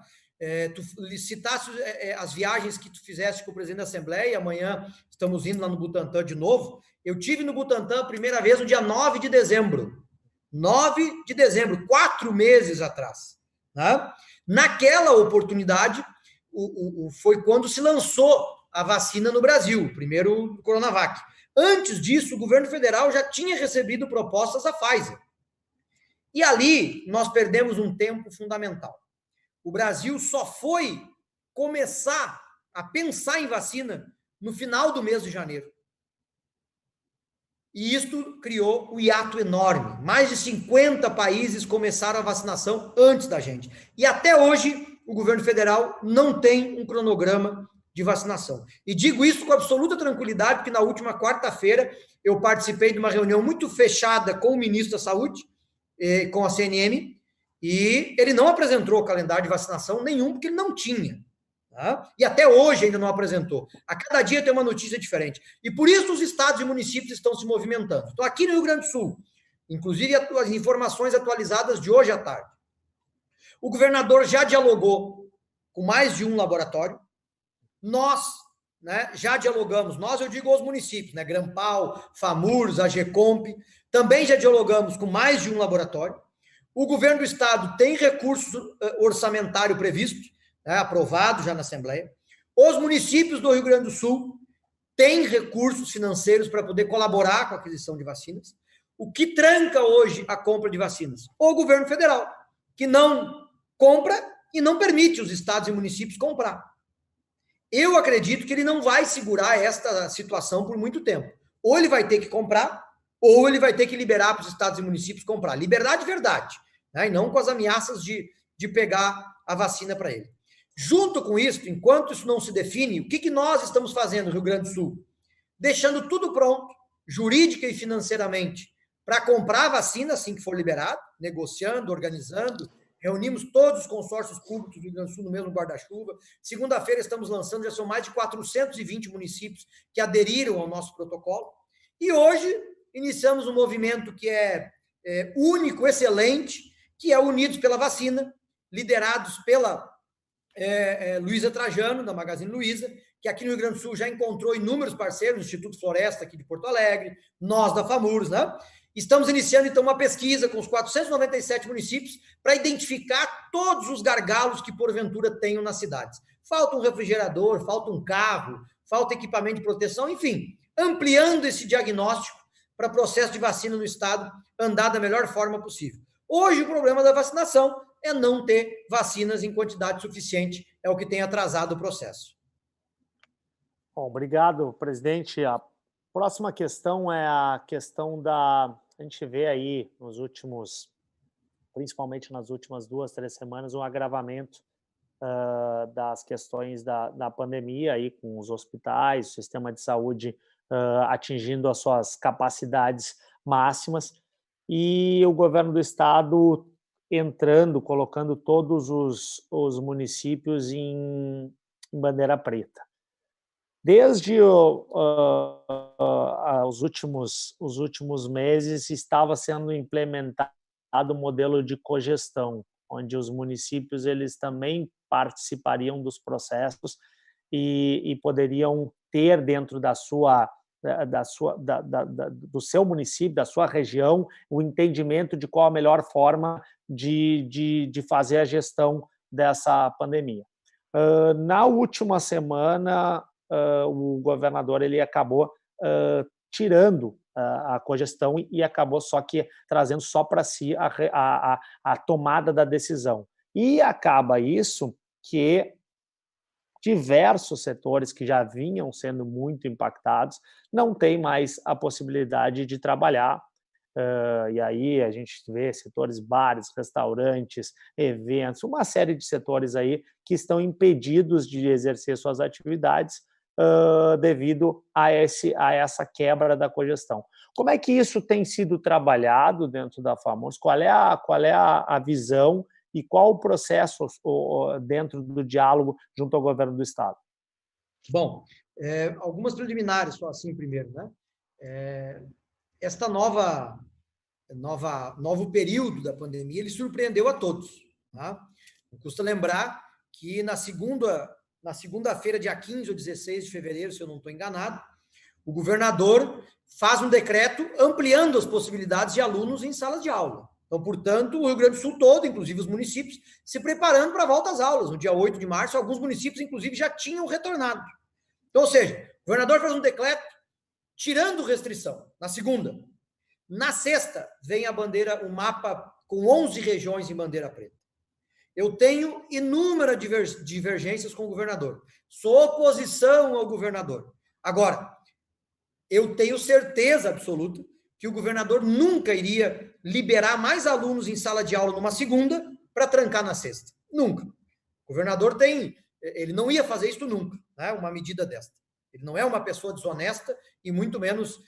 Tu citaste as viagens que tu fizeste com o presidente da Assembleia. Amanhã estamos indo lá no Butantan de novo. Eu tive no Butantan a primeira vez no dia 9 de dezembro. 9 de dezembro, 4 meses atrás, né? Naquela oportunidade, foi quando se lançou a vacina no Brasil, primeiro Coronavac. Antes disso, o governo federal já tinha recebido propostas da Pfizer. E ali nós perdemos um tempo fundamental. O Brasil só foi começar a pensar em vacina no final do mês de janeiro. E isto criou um hiato enorme. Mais de 50 países começaram a vacinação antes da gente. E até hoje, o governo federal não tem um cronograma de vacinação. E digo isso com absoluta tranquilidade, porque na última quarta-feira eu participei de uma reunião muito fechada com o ministro da Saúde, com a CNN, e ele não apresentou o calendário de vacinação nenhum, porque ele não tinha. Tá? E até hoje ainda não apresentou. A cada dia tem uma notícia diferente. E por isso os estados e municípios estão se movimentando. Então, aqui no Rio Grande do Sul, inclusive as informações atualizadas de hoje à tarde, o governador já dialogou com mais de um laboratório. Nós, né, já dialogamos, eu digo aos municípios, né, Grampal, FAMURS, AGECOMP, também já dialogamos com mais de um laboratório. O governo do estado tem recurso orçamentário previsto, né, aprovado já na Assembleia. Os municípios do Rio Grande do Sul têm recursos financeiros para poder colaborar com a aquisição de vacinas. O que tranca hoje a compra de vacinas? O governo federal, que não compra e não permite os estados e municípios comprar. Eu acredito que ele não vai segurar esta situação por muito tempo. Ou ele vai ter que comprar, ou ele vai ter que liberar para os estados e municípios comprar. Liberdade, verdade, né? E não com as ameaças de pegar a vacina para ele. Junto com isso, enquanto isso não se define, o que nós estamos fazendo no Rio Grande do Sul? Deixando tudo pronto, jurídica e financeiramente, para comprar a vacina assim que for liberado, negociando, organizando. Reunimos todos os consórcios públicos do Rio Grande do Sul no mesmo guarda-chuva. Segunda-feira estamos lançando, já são mais de 420 municípios que aderiram ao nosso protocolo. E hoje iniciamos um movimento que é único, excelente, que é Unidos pela Vacina, liderados pela Luísa Trajano, da Magazine Luiza, que aqui no Rio Grande do Sul já encontrou inúmeros parceiros, o Instituto Floresta aqui de Porto Alegre, nós da FAMURS, né? Estamos iniciando, então, uma pesquisa com os 497 municípios para identificar todos os gargalos que, porventura, tenham nas cidades. Falta um refrigerador, falta um carro, falta equipamento de proteção, enfim, ampliando esse diagnóstico para o processo de vacina no Estado andar da melhor forma possível. Hoje, o problema da vacinação é não ter vacinas em quantidade suficiente, é o que tem atrasado o processo. Bom, obrigado, presidente. A próxima questão é a questão da... A gente vê aí nos últimos, principalmente nas últimas 2-3 semanas, um agravamento das questões da pandemia aí com os hospitais, o sistema de saúde atingindo as suas capacidades máximas e o governo do estado entrando, colocando todos os municípios em bandeira preta. Desde os últimos meses estava sendo implementado o modelo de cogestão, onde os municípios eles também participariam dos processos e poderiam ter dentro do seu município, da sua região, o entendimento de qual a melhor forma de fazer a gestão dessa pandemia. Na última semana, o governador ele acabou tirando a cogestão e acabou só que trazendo só para si a tomada da decisão. E acaba isso que diversos setores que já vinham sendo muito impactados não têm mais a possibilidade de trabalhar. E aí a gente vê setores bares, restaurantes, eventos, uma série de setores aí que estão impedidos de exercer suas atividades devido a essa quebra da cogestão. Como é que isso tem sido trabalhado dentro da FAMURS? Qual é a visão e qual o processo dentro do diálogo junto ao governo do Estado? Bom, algumas preliminares só assim primeiro, né? Esta novo período da pandemia, ele surpreendeu a todos. Tá? Não custa lembrar que na segunda-feira, dia 15 ou 16 de fevereiro, se eu não estou enganado, o governador faz um decreto ampliando as possibilidades de alunos em salas de aula. Então, portanto, o Rio Grande do Sul todo, inclusive os municípios, se preparando para a volta às aulas. No dia 8 de março, alguns municípios, inclusive, já tinham retornado. Então, ou seja, o governador faz um decreto tirando restrição, na segunda. Na sexta, vem o mapa com 11 regiões em bandeira preta. Eu tenho inúmeras divergências com o governador. Sou oposição ao governador. Agora, eu tenho certeza absoluta que o governador nunca iria liberar mais alunos em sala de aula numa segunda para trancar na sexta. Nunca. O governador ele não ia fazer isso nunca, né? Uma medida desta. Ele não é uma pessoa desonesta e muito menos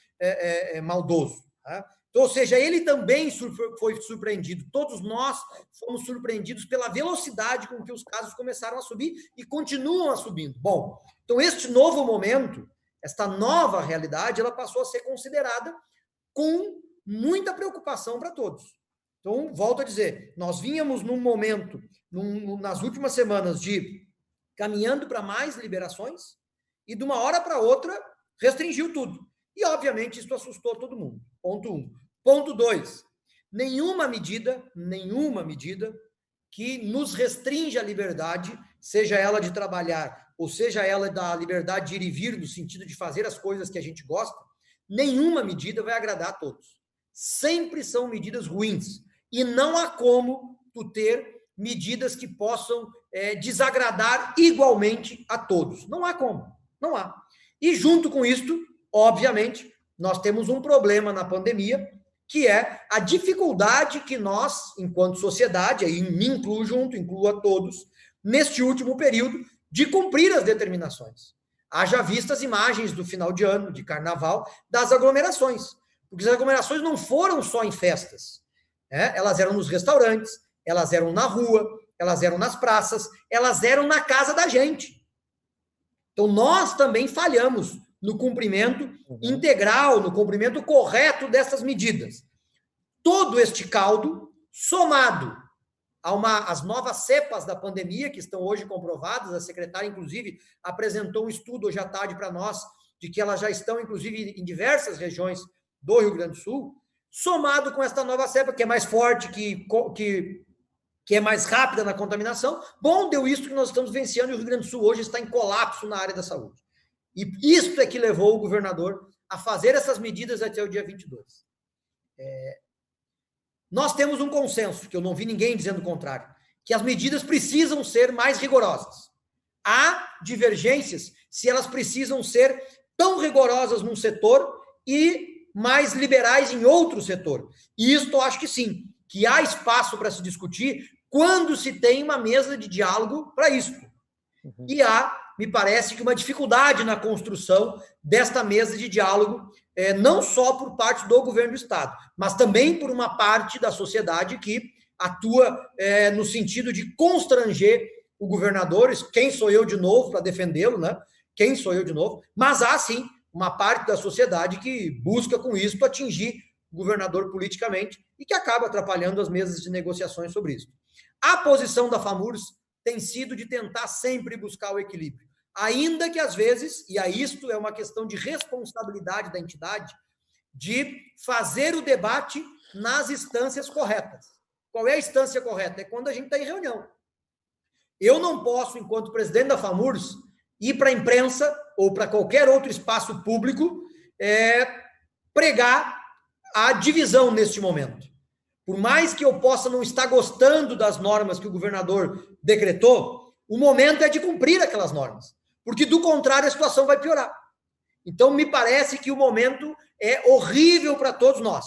maldoso. Tá? Então, ou seja, ele também foi surpreendido. Todos nós fomos surpreendidos pela velocidade com que os casos começaram a subir e continuam a subindo. Bom, então este novo momento, esta nova realidade, ela passou a ser considerada com muita preocupação para todos. Então, volto a dizer, nós vínhamos num momento, nas últimas semanas, de caminhando para mais liberações e de uma hora para outra restringiu tudo. E, obviamente, isso assustou todo mundo. Ponto 1. Ponto 2. Nenhuma medida que nos restringe a liberdade, seja ela de trabalhar ou seja ela da liberdade de ir e vir, no sentido de fazer as coisas que a gente gosta, nenhuma medida vai agradar a todos. Sempre são medidas ruins. E não há como tu ter medidas que possam desagradar igualmente a todos. Não há como. Não há. E junto com isto, obviamente, nós temos um problema na pandemia, que é a dificuldade que nós, enquanto sociedade, aí me incluo junto, incluo a todos, neste último período, de cumprir as determinações. Haja vista as imagens do final de ano, de carnaval, das aglomerações. Porque as aglomerações não foram só em festas. Elas eram nos restaurantes, elas eram na rua, elas eram nas praças, elas eram na casa da gente. Então, nós também falhamos no cumprimento integral, no cumprimento correto dessas medidas. todo este caldo, somado às novas cepas da pandemia, que estão hoje comprovadas, a secretária, inclusive, apresentou um estudo hoje à tarde para nós, de que elas já estão, inclusive, em diversas regiões do Rio Grande do Sul, somado com esta nova cepa, que é mais forte, que é mais rápida na contaminação, bom, deu isso que nós estamos vencendo, e o Rio Grande do Sul hoje está em colapso na área da saúde. E isso é que levou o governador a fazer essas medidas até o dia 22. Nós temos um consenso, que eu não vi ninguém dizendo o contrário, que as medidas precisam ser mais rigorosas. Há divergências se elas precisam ser tão rigorosas num setor e mais liberais em outro setor. E isso eu acho que sim, que há espaço para se discutir quando se tem uma mesa de diálogo para isso. E há, me parece, que uma dificuldade na construção desta mesa de diálogo, não só por parte do governo do Estado, mas também por uma parte da sociedade que atua no sentido de constranger o governador. Quem sou eu de novo para defendê-lo, né? Quem sou eu de novo? Mas há, sim, uma parte da sociedade que busca com isso atingir o governador politicamente e que acaba atrapalhando as mesas de negociações sobre isso. A posição da FAMURS tem sido de tentar sempre buscar o equilíbrio, ainda que às vezes, e aí isto é uma questão de responsabilidade da entidade, de fazer o debate nas instâncias corretas. Qual é a instância correta? É quando a gente está em reunião. Eu não posso, enquanto presidente da FAMURS, ir para a imprensa ou para qualquer outro espaço público pregar a divisão neste momento. Por mais que eu possa não estar gostando das normas que o governador decretou, o momento é de cumprir aquelas normas, porque do contrário a situação vai piorar. Então me parece que o momento é horrível para todos nós,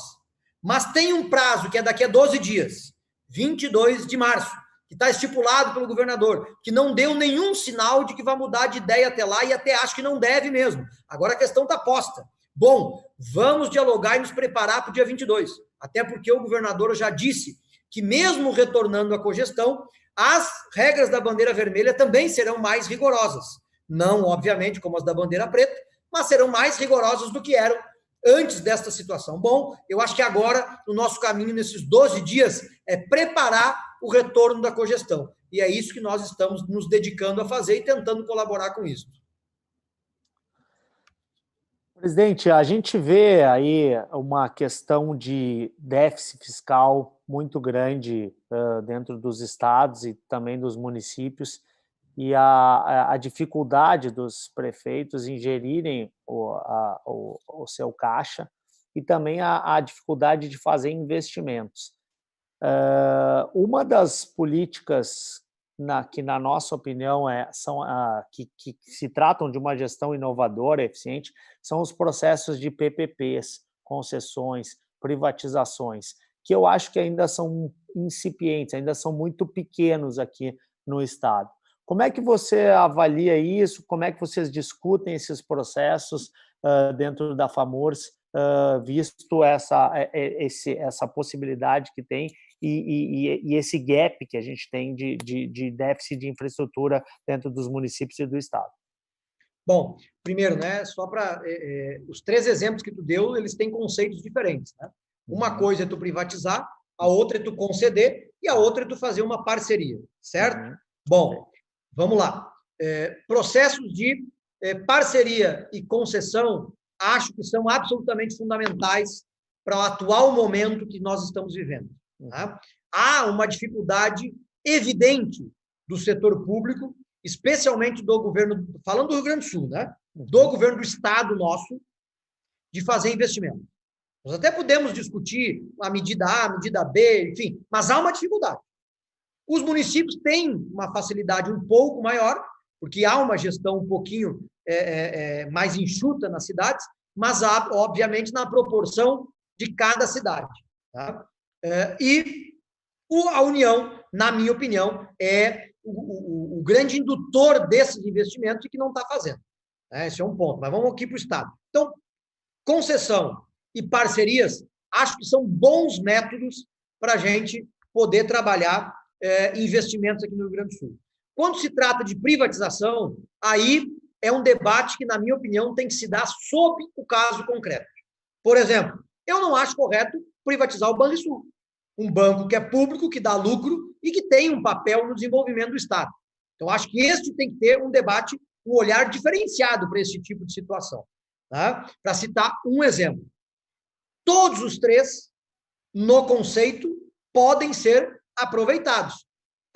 mas tem um prazo que é daqui a 12 dias, 22 de março, que está estipulado pelo governador, que não deu nenhum sinal de que vai mudar de ideia até lá, e até acho que não deve mesmo. Agora a questão está posta. Bom, vamos dialogar e nos preparar para o dia 22, até porque o governador já disse que mesmo retornando à cogestão, as regras da bandeira vermelha também serão mais rigorosas. Não, obviamente, como as da bandeira preta, mas serão mais rigorosas do que eram antes desta situação. Bom, eu acho que agora o nosso caminho nesses 12 dias é preparar o retorno da cogestão. E é isso que nós estamos nos dedicando a fazer e tentando colaborar com isso. Presidente, a gente vê aí uma questão de déficit fiscal muito grande dentro dos estados e também dos municípios, e a dificuldade dos prefeitos em gerirem o seu caixa, e também a dificuldade de fazer investimentos. Uma das políticas que, na nossa opinião, que se tratam de uma gestão inovadora, eficiente, são os processos de PPPs, concessões, privatizações, que eu acho que ainda são incipientes, ainda são muito pequenos aqui no Estado. Como é que você avalia isso? Como é que vocês discutem esses processos dentro da FAMURS, visto essa possibilidade que tem e esse gap que a gente tem de déficit de infraestrutura dentro dos municípios e do Estado? Bom, primeiro, né, só para os 3 exemplos que tu deu, eles têm conceitos diferentes, né? Uma coisa é tu privatizar, a outra é tu conceder e a outra é tu fazer uma parceria, certo? Bom, vamos lá. Processos de parceria e concessão, acho que são absolutamente fundamentais para o atual momento que nós estamos vivendo. Tá? Há uma dificuldade evidente do setor público, especialmente do governo, falando do Rio Grande do Sul, né? Do governo do Estado nosso, de fazer investimento. Nós até podemos discutir a medida A, a medida B, enfim, mas há uma dificuldade. Os municípios têm uma facilidade um pouco maior, porque há uma gestão um pouquinho mais enxuta nas cidades, mas há, obviamente, na proporção de cada cidade. Tá? E a União, na minha opinião, é o grande indutor desses investimentos e que não está fazendo. Esse é um ponto, mas vamos aqui para o Estado. Então, concessão e parcerias, acho que são bons métodos para a gente poder trabalhar investimentos aqui no Rio Grande do Sul. Quando se trata de privatização, aí é um debate que, na minha opinião, tem que se dar sob o caso concreto. Por exemplo, eu não acho correto privatizar o Banrisul. Um banco que é público, que dá lucro e que tem um papel no desenvolvimento do Estado. Então, acho que este tem que ter um debate, um olhar diferenciado para esse tipo de situação. Tá? Para citar um exemplo. Todos os três, no conceito, podem ser aproveitados.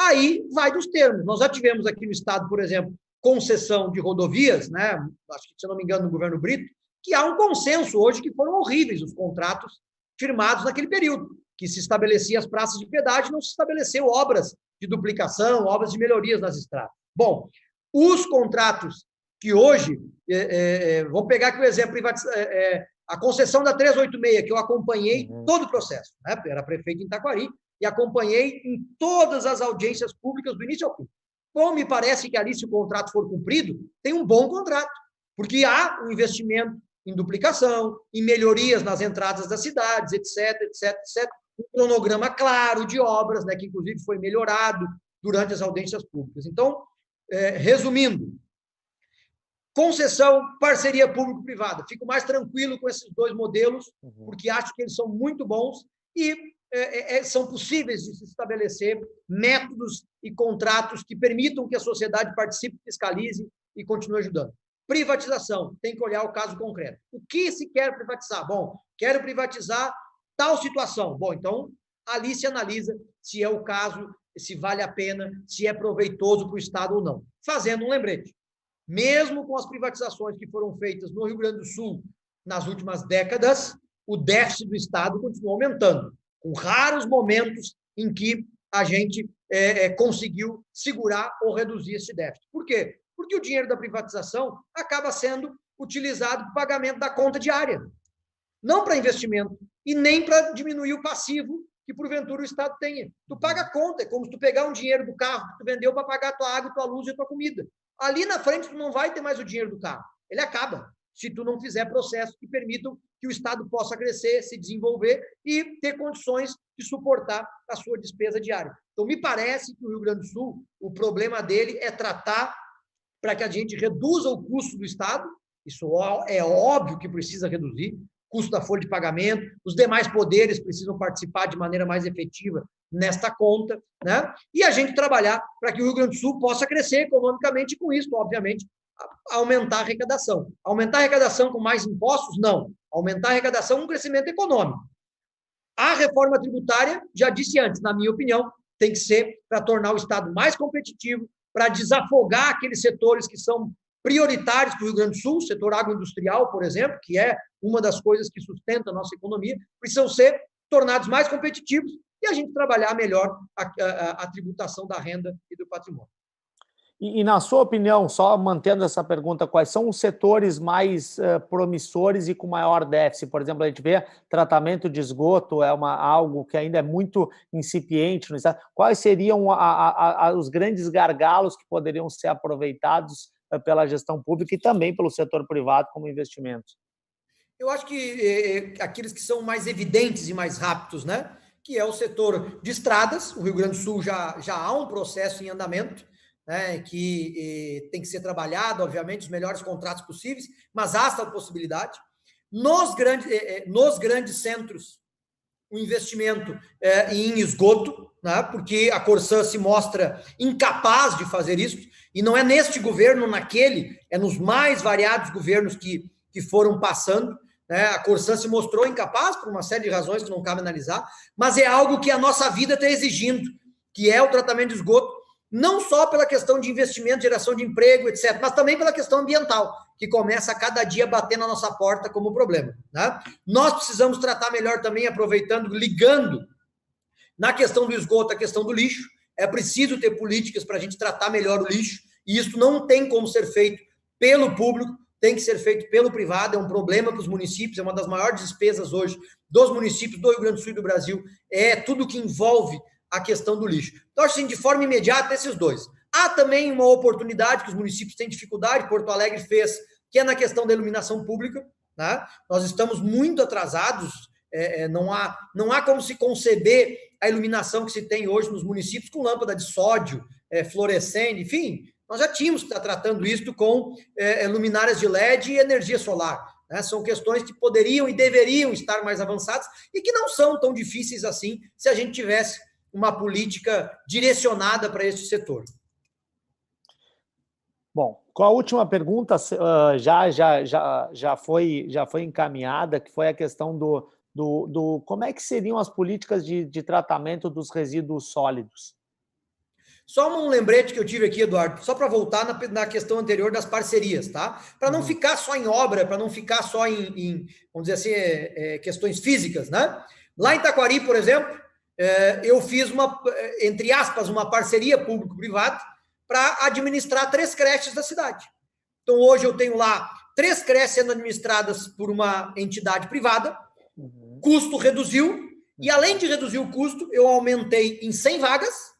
Aí vai dos termos. Nós já tivemos aqui no Estado, por exemplo, concessão de rodovias, né? Acho que, se eu não me engano, no governo Brito, que há um consenso hoje que foram horríveis os contratos firmados naquele período, que se estabelecia as praças de pedágio, não se estabeleceu obras de duplicação, obras de melhorias nas estradas. Bom, os contratos que hoje, vou pegar aqui o exemplo, a concessão da 386, que eu acompanhei todo o processo, né? Era prefeito em Taquari, e acompanhei em todas as audiências públicas do início ao fim. Bom, me parece que ali, se o contrato for cumprido, tem um bom contrato, porque há um investimento em duplicação, em melhorias nas entradas das cidades, etc, etc, etc. Um cronograma claro de obras, né, que inclusive foi melhorado durante as audiências públicas. Então, resumindo, concessão, parceria público-privada. Fico mais tranquilo com esses dois modelos, porque acho que eles são muito bons e são possíveis de se estabelecer métodos e contratos que permitam que a sociedade participe, fiscalize e continue ajudando. Privatização, tem que olhar o caso concreto. O que se quer privatizar? Bom, quero privatizar tal situação. Bom, então, ali se analisa se é o caso, se vale a pena, se é proveitoso para o Estado ou não. Fazendo um lembrete. Mesmo com as privatizações que foram feitas no Rio Grande do Sul nas últimas décadas, o déficit do Estado continua aumentando, com raros momentos em que a gente conseguiu segurar ou reduzir esse déficit. Por quê? Porque o dinheiro da privatização acaba sendo utilizado para o pagamento da conta diária, não para investimento e nem para diminuir o passivo que, porventura, o Estado tenha. Tu paga a conta, é como se tu pegar um dinheiro do carro que tu vendeu para pagar a tua água, tua luz e a tua comida. Ali na frente, tu não vai ter mais o dinheiro do carro. Ele acaba, se tu não fizer processos que permitam que o Estado possa crescer, se desenvolver e ter condições de suportar a sua despesa diária. Então, me parece que o Rio Grande do Sul, o problema dele é tratar para que a gente reduza o custo do Estado, isso é óbvio que precisa reduzir, custo da folha de pagamento, os demais poderes precisam participar de maneira mais efetiva nesta conta, né? E a gente trabalhar para que o Rio Grande do Sul possa crescer economicamente e, com isso, obviamente, aumentar a arrecadação. Aumentar a arrecadação com mais impostos? Não. Aumentar a arrecadação com crescimento econômico. A reforma tributária, já disse antes, na minha opinião, tem que ser para tornar o Estado mais competitivo, para desafogar aqueles setores que são prioritários para o Rio Grande do Sul, o setor agroindustrial, por exemplo, que é uma das coisas que sustenta a nossa economia, precisam ser tornados mais competitivos e a gente trabalhar melhor a tributação da renda e do patrimônio. E, na sua opinião, só mantendo essa pergunta, quais são os setores mais promissores e com maior déficit? Por exemplo, a gente vê tratamento de esgoto, algo que ainda é muito incipiente no Estado. Quais seriam os grandes gargalos que poderiam ser aproveitados pela gestão pública e também pelo setor privado como investimento? Eu acho que aqueles que são mais evidentes e mais rápidos, né? Que é o setor de estradas. O Rio Grande do Sul já há um processo em andamento, né, que tem que ser trabalhado, obviamente, os melhores contratos possíveis, mas há essa possibilidade. Nos grandes centros, o investimento em esgoto, né, porque a Corsã se mostra incapaz de fazer isso, e não é neste governo, naquele, é nos mais variados governos que foram passando, né, a Corsã se mostrou incapaz por uma série de razões que não cabe analisar, mas é algo que a nossa vida está exigindo, que é o tratamento de esgoto, não só pela questão de investimento, geração de emprego, etc., mas também pela questão ambiental, que começa a cada dia bater na nossa porta como problema, né? Nós precisamos tratar melhor também, aproveitando, ligando na questão do esgoto, a questão do lixo. É preciso ter políticas para a gente tratar melhor o lixo, e isso não tem como ser feito pelo público, tem que ser feito pelo privado, é um problema para os municípios, é uma das maiores despesas hoje dos municípios do Rio Grande do Sul e do Brasil, é tudo que envolve a questão do lixo. Então, assim, de forma imediata, esses dois. Há também uma oportunidade que os municípios têm dificuldade, Porto Alegre fez, que é na questão da iluminação pública, né? Nós estamos muito atrasados, não há como se conceber a iluminação que se tem hoje nos municípios com lâmpada de sódio, fluorescente, enfim, nós já tínhamos que estar tratando isso com luminárias de LED e energia solar. né? São questões que poderiam e deveriam estar mais avançadas e que não são tão difíceis assim se a gente tivesse uma política direcionada para esse setor. Bom, com a última pergunta já foi encaminhada, que foi a questão do como é que seriam as políticas de tratamento dos resíduos sólidos. Só um lembrete que eu tive aqui, Eduardo, só para voltar na questão anterior das parcerias, tá? Para não ficar só em obra, para não ficar só em vamos dizer assim, questões físicas, né? Lá em Taquari, por exemplo, eu fiz entre aspas, uma parceria público-privada para administrar 3 creches da cidade. Então, hoje eu tenho lá 3 creches sendo administradas por uma entidade privada, custo reduziu, e além de reduzir o custo, eu aumentei em 100 vagas,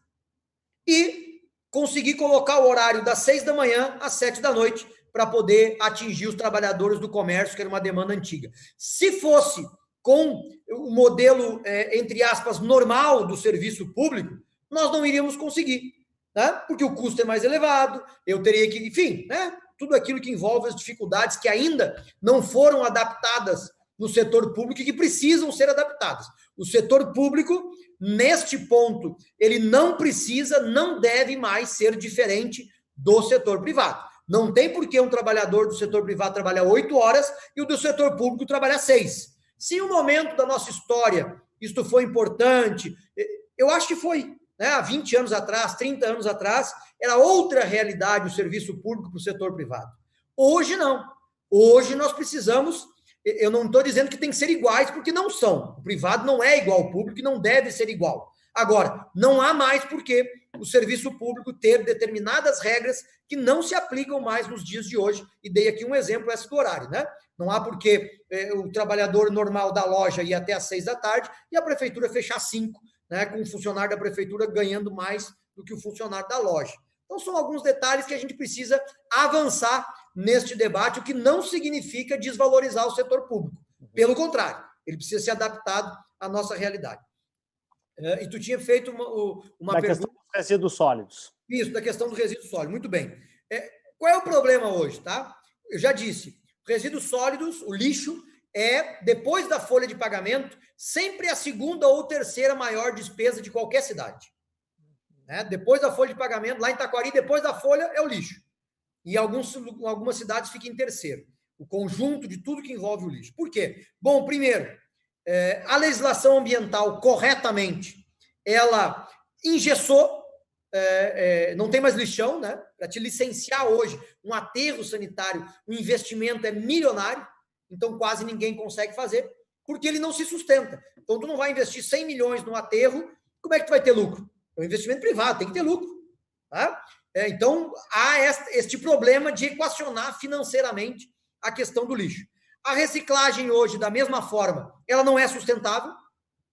e consegui colocar o horário das 6 da manhã às 7 da noite para poder atingir os trabalhadores do comércio, que era uma demanda antiga. Se fosse com o modelo, entre aspas, normal do serviço público, nós não iríamos conseguir, né? Porque o custo é mais elevado, eu teria que, enfim, né? Tudo aquilo que envolve as dificuldades que ainda não foram adaptadas no setor público e que precisam ser adaptadas. O setor público, neste ponto, ele não precisa, não deve mais ser diferente do setor privado. Não tem por que um trabalhador do setor privado trabalhar 8 horas e o do setor público trabalhar 6. Se em um momento da nossa história isto foi importante, eu acho que foi, né? Há 20 anos atrás, 30 anos atrás, era outra realidade o serviço público para o setor privado. Hoje não. Hoje nós precisamos... Eu não estou dizendo que tem que ser iguais, porque não são. O privado não é igual ao público e não deve ser igual. Agora, não há mais por que o serviço público ter determinadas regras que não se aplicam mais nos dias de hoje. E dei aqui um exemplo, esse do horário, né? Não há por que o trabalhador normal da loja ir até às 6 da tarde e a prefeitura fechar às 5, né? Com o funcionário da prefeitura ganhando mais do que o funcionário da loja. Então, são alguns detalhes que a gente precisa avançar neste debate, o que não significa desvalorizar o setor público. Pelo contrário, ele precisa ser adaptado à nossa realidade. E tu tinha feito uma pergunta... Da questão dos resíduos sólidos. Isso, da questão do resíduo sólido. Muito bem. Qual é o problema hoje, tá? Eu já disse, resíduos sólidos, o lixo, depois da folha de pagamento, sempre a segunda ou terceira maior despesa de qualquer cidade. Né? Depois da folha de pagamento, lá em Taquari, depois da folha é o lixo. E algumas cidades fica em terceiro. O conjunto de tudo que envolve o lixo. Por quê? Bom, primeiro, a legislação ambiental, corretamente, ela engessou, não tem mais lixão, né? Para te licenciar hoje um aterro sanitário, o investimento é milionário, então quase ninguém consegue fazer, porque ele não se sustenta. Então, tu não vai investir 100 milhões num aterro, como é que tu vai ter lucro? É um investimento privado, tem que ter lucro. Tá? Então, há este problema de equacionar financeiramente a questão do lixo. A reciclagem hoje, da mesma forma, ela não é sustentável.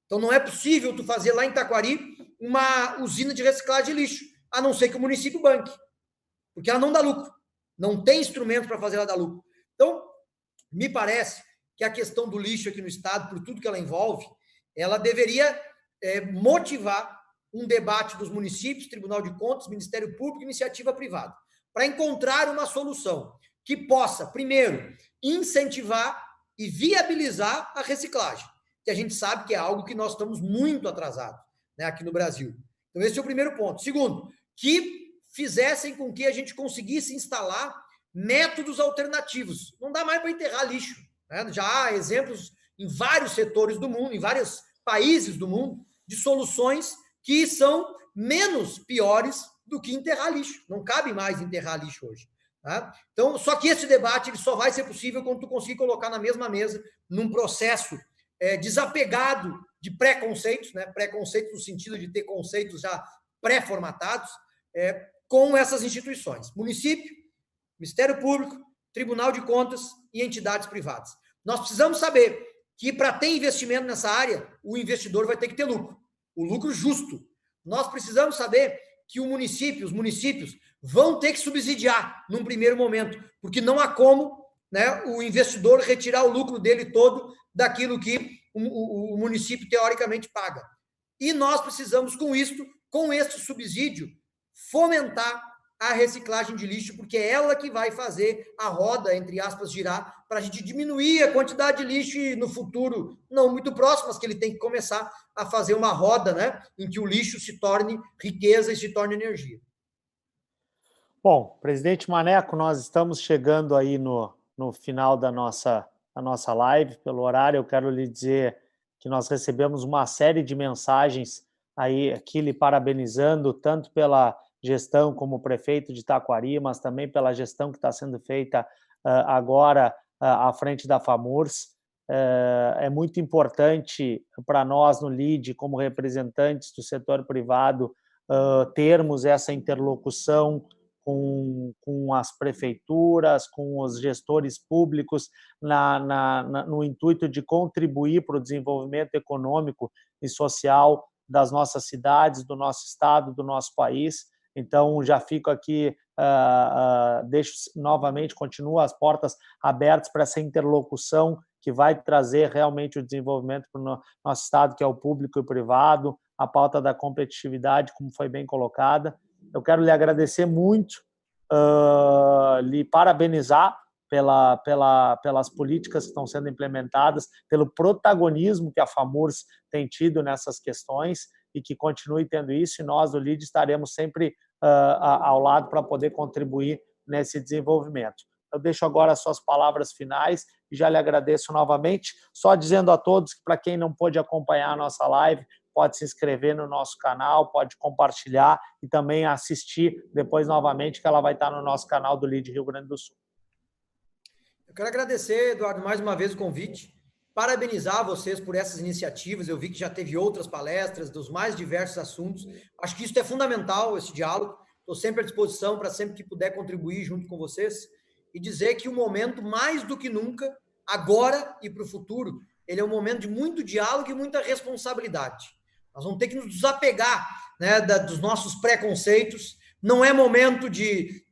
Então, não é possível tu fazer lá em Taquari uma usina de reciclagem de lixo, a não ser que o município banque, porque ela não dá lucro. Não tem instrumento para fazer ela dar lucro. Então, me parece que a questão do lixo aqui no Estado, por tudo que ela envolve, ela deveria motivar um debate dos municípios, Tribunal de Contas, Ministério Público e iniciativa privada, para encontrar uma solução que possa, primeiro, incentivar e viabilizar a reciclagem, que a gente sabe que é algo que nós estamos muito atrasados, né, aqui no Brasil. Então, esse é o primeiro ponto. Segundo, que fizessem com que a gente conseguisse instalar métodos alternativos. Não dá mais para enterrar lixo, né? Já há exemplos em vários setores do mundo, em vários países do mundo, de soluções que são menos piores do que enterrar lixo. Não cabe mais enterrar lixo hoje. Tá? Então, só que esse debate ele só vai ser possível quando tu conseguir colocar na mesma mesa, num processo desapegado de preconceitos, né? Preconceitos no sentido de ter conceitos já pré-formatados, com essas instituições. Município, Ministério Público, Tribunal de Contas e entidades privadas. Nós precisamos saber que, para ter investimento nessa área, o investidor vai ter que ter lucro. O lucro justo. Nós precisamos saber que os municípios vão ter que subsidiar num primeiro momento, porque não há como, né, o investidor retirar o lucro dele todo daquilo que o município teoricamente paga. E nós precisamos, com este subsídio, fomentar a reciclagem de lixo, porque é ela que vai fazer a roda, entre aspas, girar, para a gente diminuir a quantidade de lixo e no futuro, não muito próximo, mas que ele tem que começar a fazer uma roda, né, em que o lixo se torne riqueza e se torne energia. Bom, presidente Maneco, nós estamos chegando aí no final da nossa live. Pelo horário, eu quero lhe dizer que nós recebemos uma série de mensagens aí aqui lhe parabenizando, tanto pela gestão como prefeito de Taquari, mas também pela gestão que está sendo feita agora à frente da FAMURS. É muito importante para nós no LIDE, como representantes do setor privado, termos essa interlocução com as prefeituras, com os gestores públicos, no intuito de contribuir para o desenvolvimento econômico e social das nossas cidades, do nosso estado, do nosso país. Então, já fico aqui, deixo novamente, continuo as portas abertas para essa interlocução que vai trazer realmente o desenvolvimento para o nosso estado, que é o público e o privado, a pauta da competitividade, como foi bem colocada. Eu quero lhe agradecer muito, lhe parabenizar pelas políticas que estão sendo implementadas, pelo protagonismo que a FAMURS tem tido nessas questões e que continue tendo isso, e nós do LIDE estaremos sempre ao lado para poder contribuir nesse desenvolvimento. Eu deixo agora as suas palavras finais e já lhe agradeço novamente, só dizendo a todos que, para quem não pôde acompanhar a nossa live, pode se inscrever no nosso canal, pode compartilhar e também assistir depois novamente, que ela vai estar no nosso canal do LIDE Rio Grande do Sul. Eu quero agradecer, Eduardo, mais uma vez o convite, parabenizar vocês por essas iniciativas. Eu vi que já teve outras palestras dos mais diversos assuntos. Acho que isso é fundamental, esse diálogo. Estou sempre à disposição para sempre que puder contribuir junto com vocês e dizer que o momento, mais do que nunca, agora e para o futuro, ele é um momento de muito diálogo e muita responsabilidade. Nós vamos ter que nos desapegar, né, dos nossos preconceitos. Não é momento de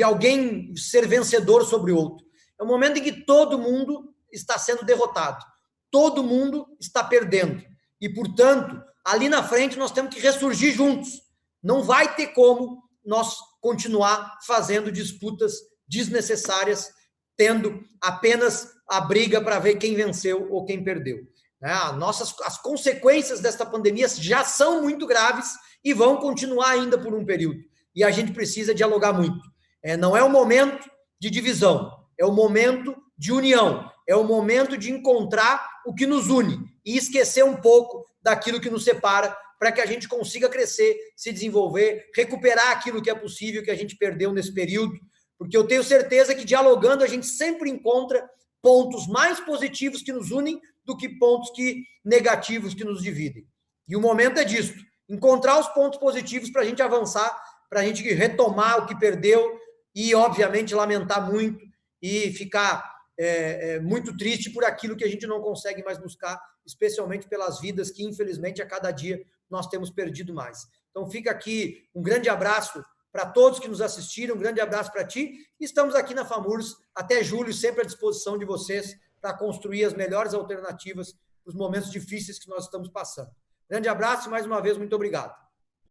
alguém ser vencedor sobre o outro. É um momento em que todo mundo está sendo derrotado. Todo mundo está perdendo. E, portanto, ali na frente nós temos que ressurgir juntos. Não vai ter como nós continuar fazendo disputas desnecessárias, tendo apenas a briga para ver quem venceu ou quem perdeu. As consequências desta pandemia já são muito graves e vão continuar ainda por um período. E a gente precisa dialogar muito. Não é o momento de divisão, é o momento de união, é o momento de encontrar o que nos une e esquecer um pouco daquilo que nos separa, para que a gente consiga crescer, se desenvolver, recuperar aquilo que é possível, que a gente perdeu nesse período, porque eu tenho certeza que dialogando a gente sempre encontra pontos mais positivos que nos unem do que pontos negativos que nos dividem. E o momento é disso, encontrar os pontos positivos para a gente avançar, para a gente retomar o que perdeu e, obviamente, lamentar muito e ficar muito triste por aquilo que a gente não consegue mais buscar, especialmente pelas vidas que, infelizmente, a cada dia nós temos perdido mais. Então, fica aqui um grande abraço para todos que nos assistiram, um grande abraço para ti. Estamos aqui na FAMURS até julho, sempre à disposição de vocês para construir as melhores alternativas para os momentos difíceis que nós estamos passando. Grande abraço e, mais uma vez, muito obrigado.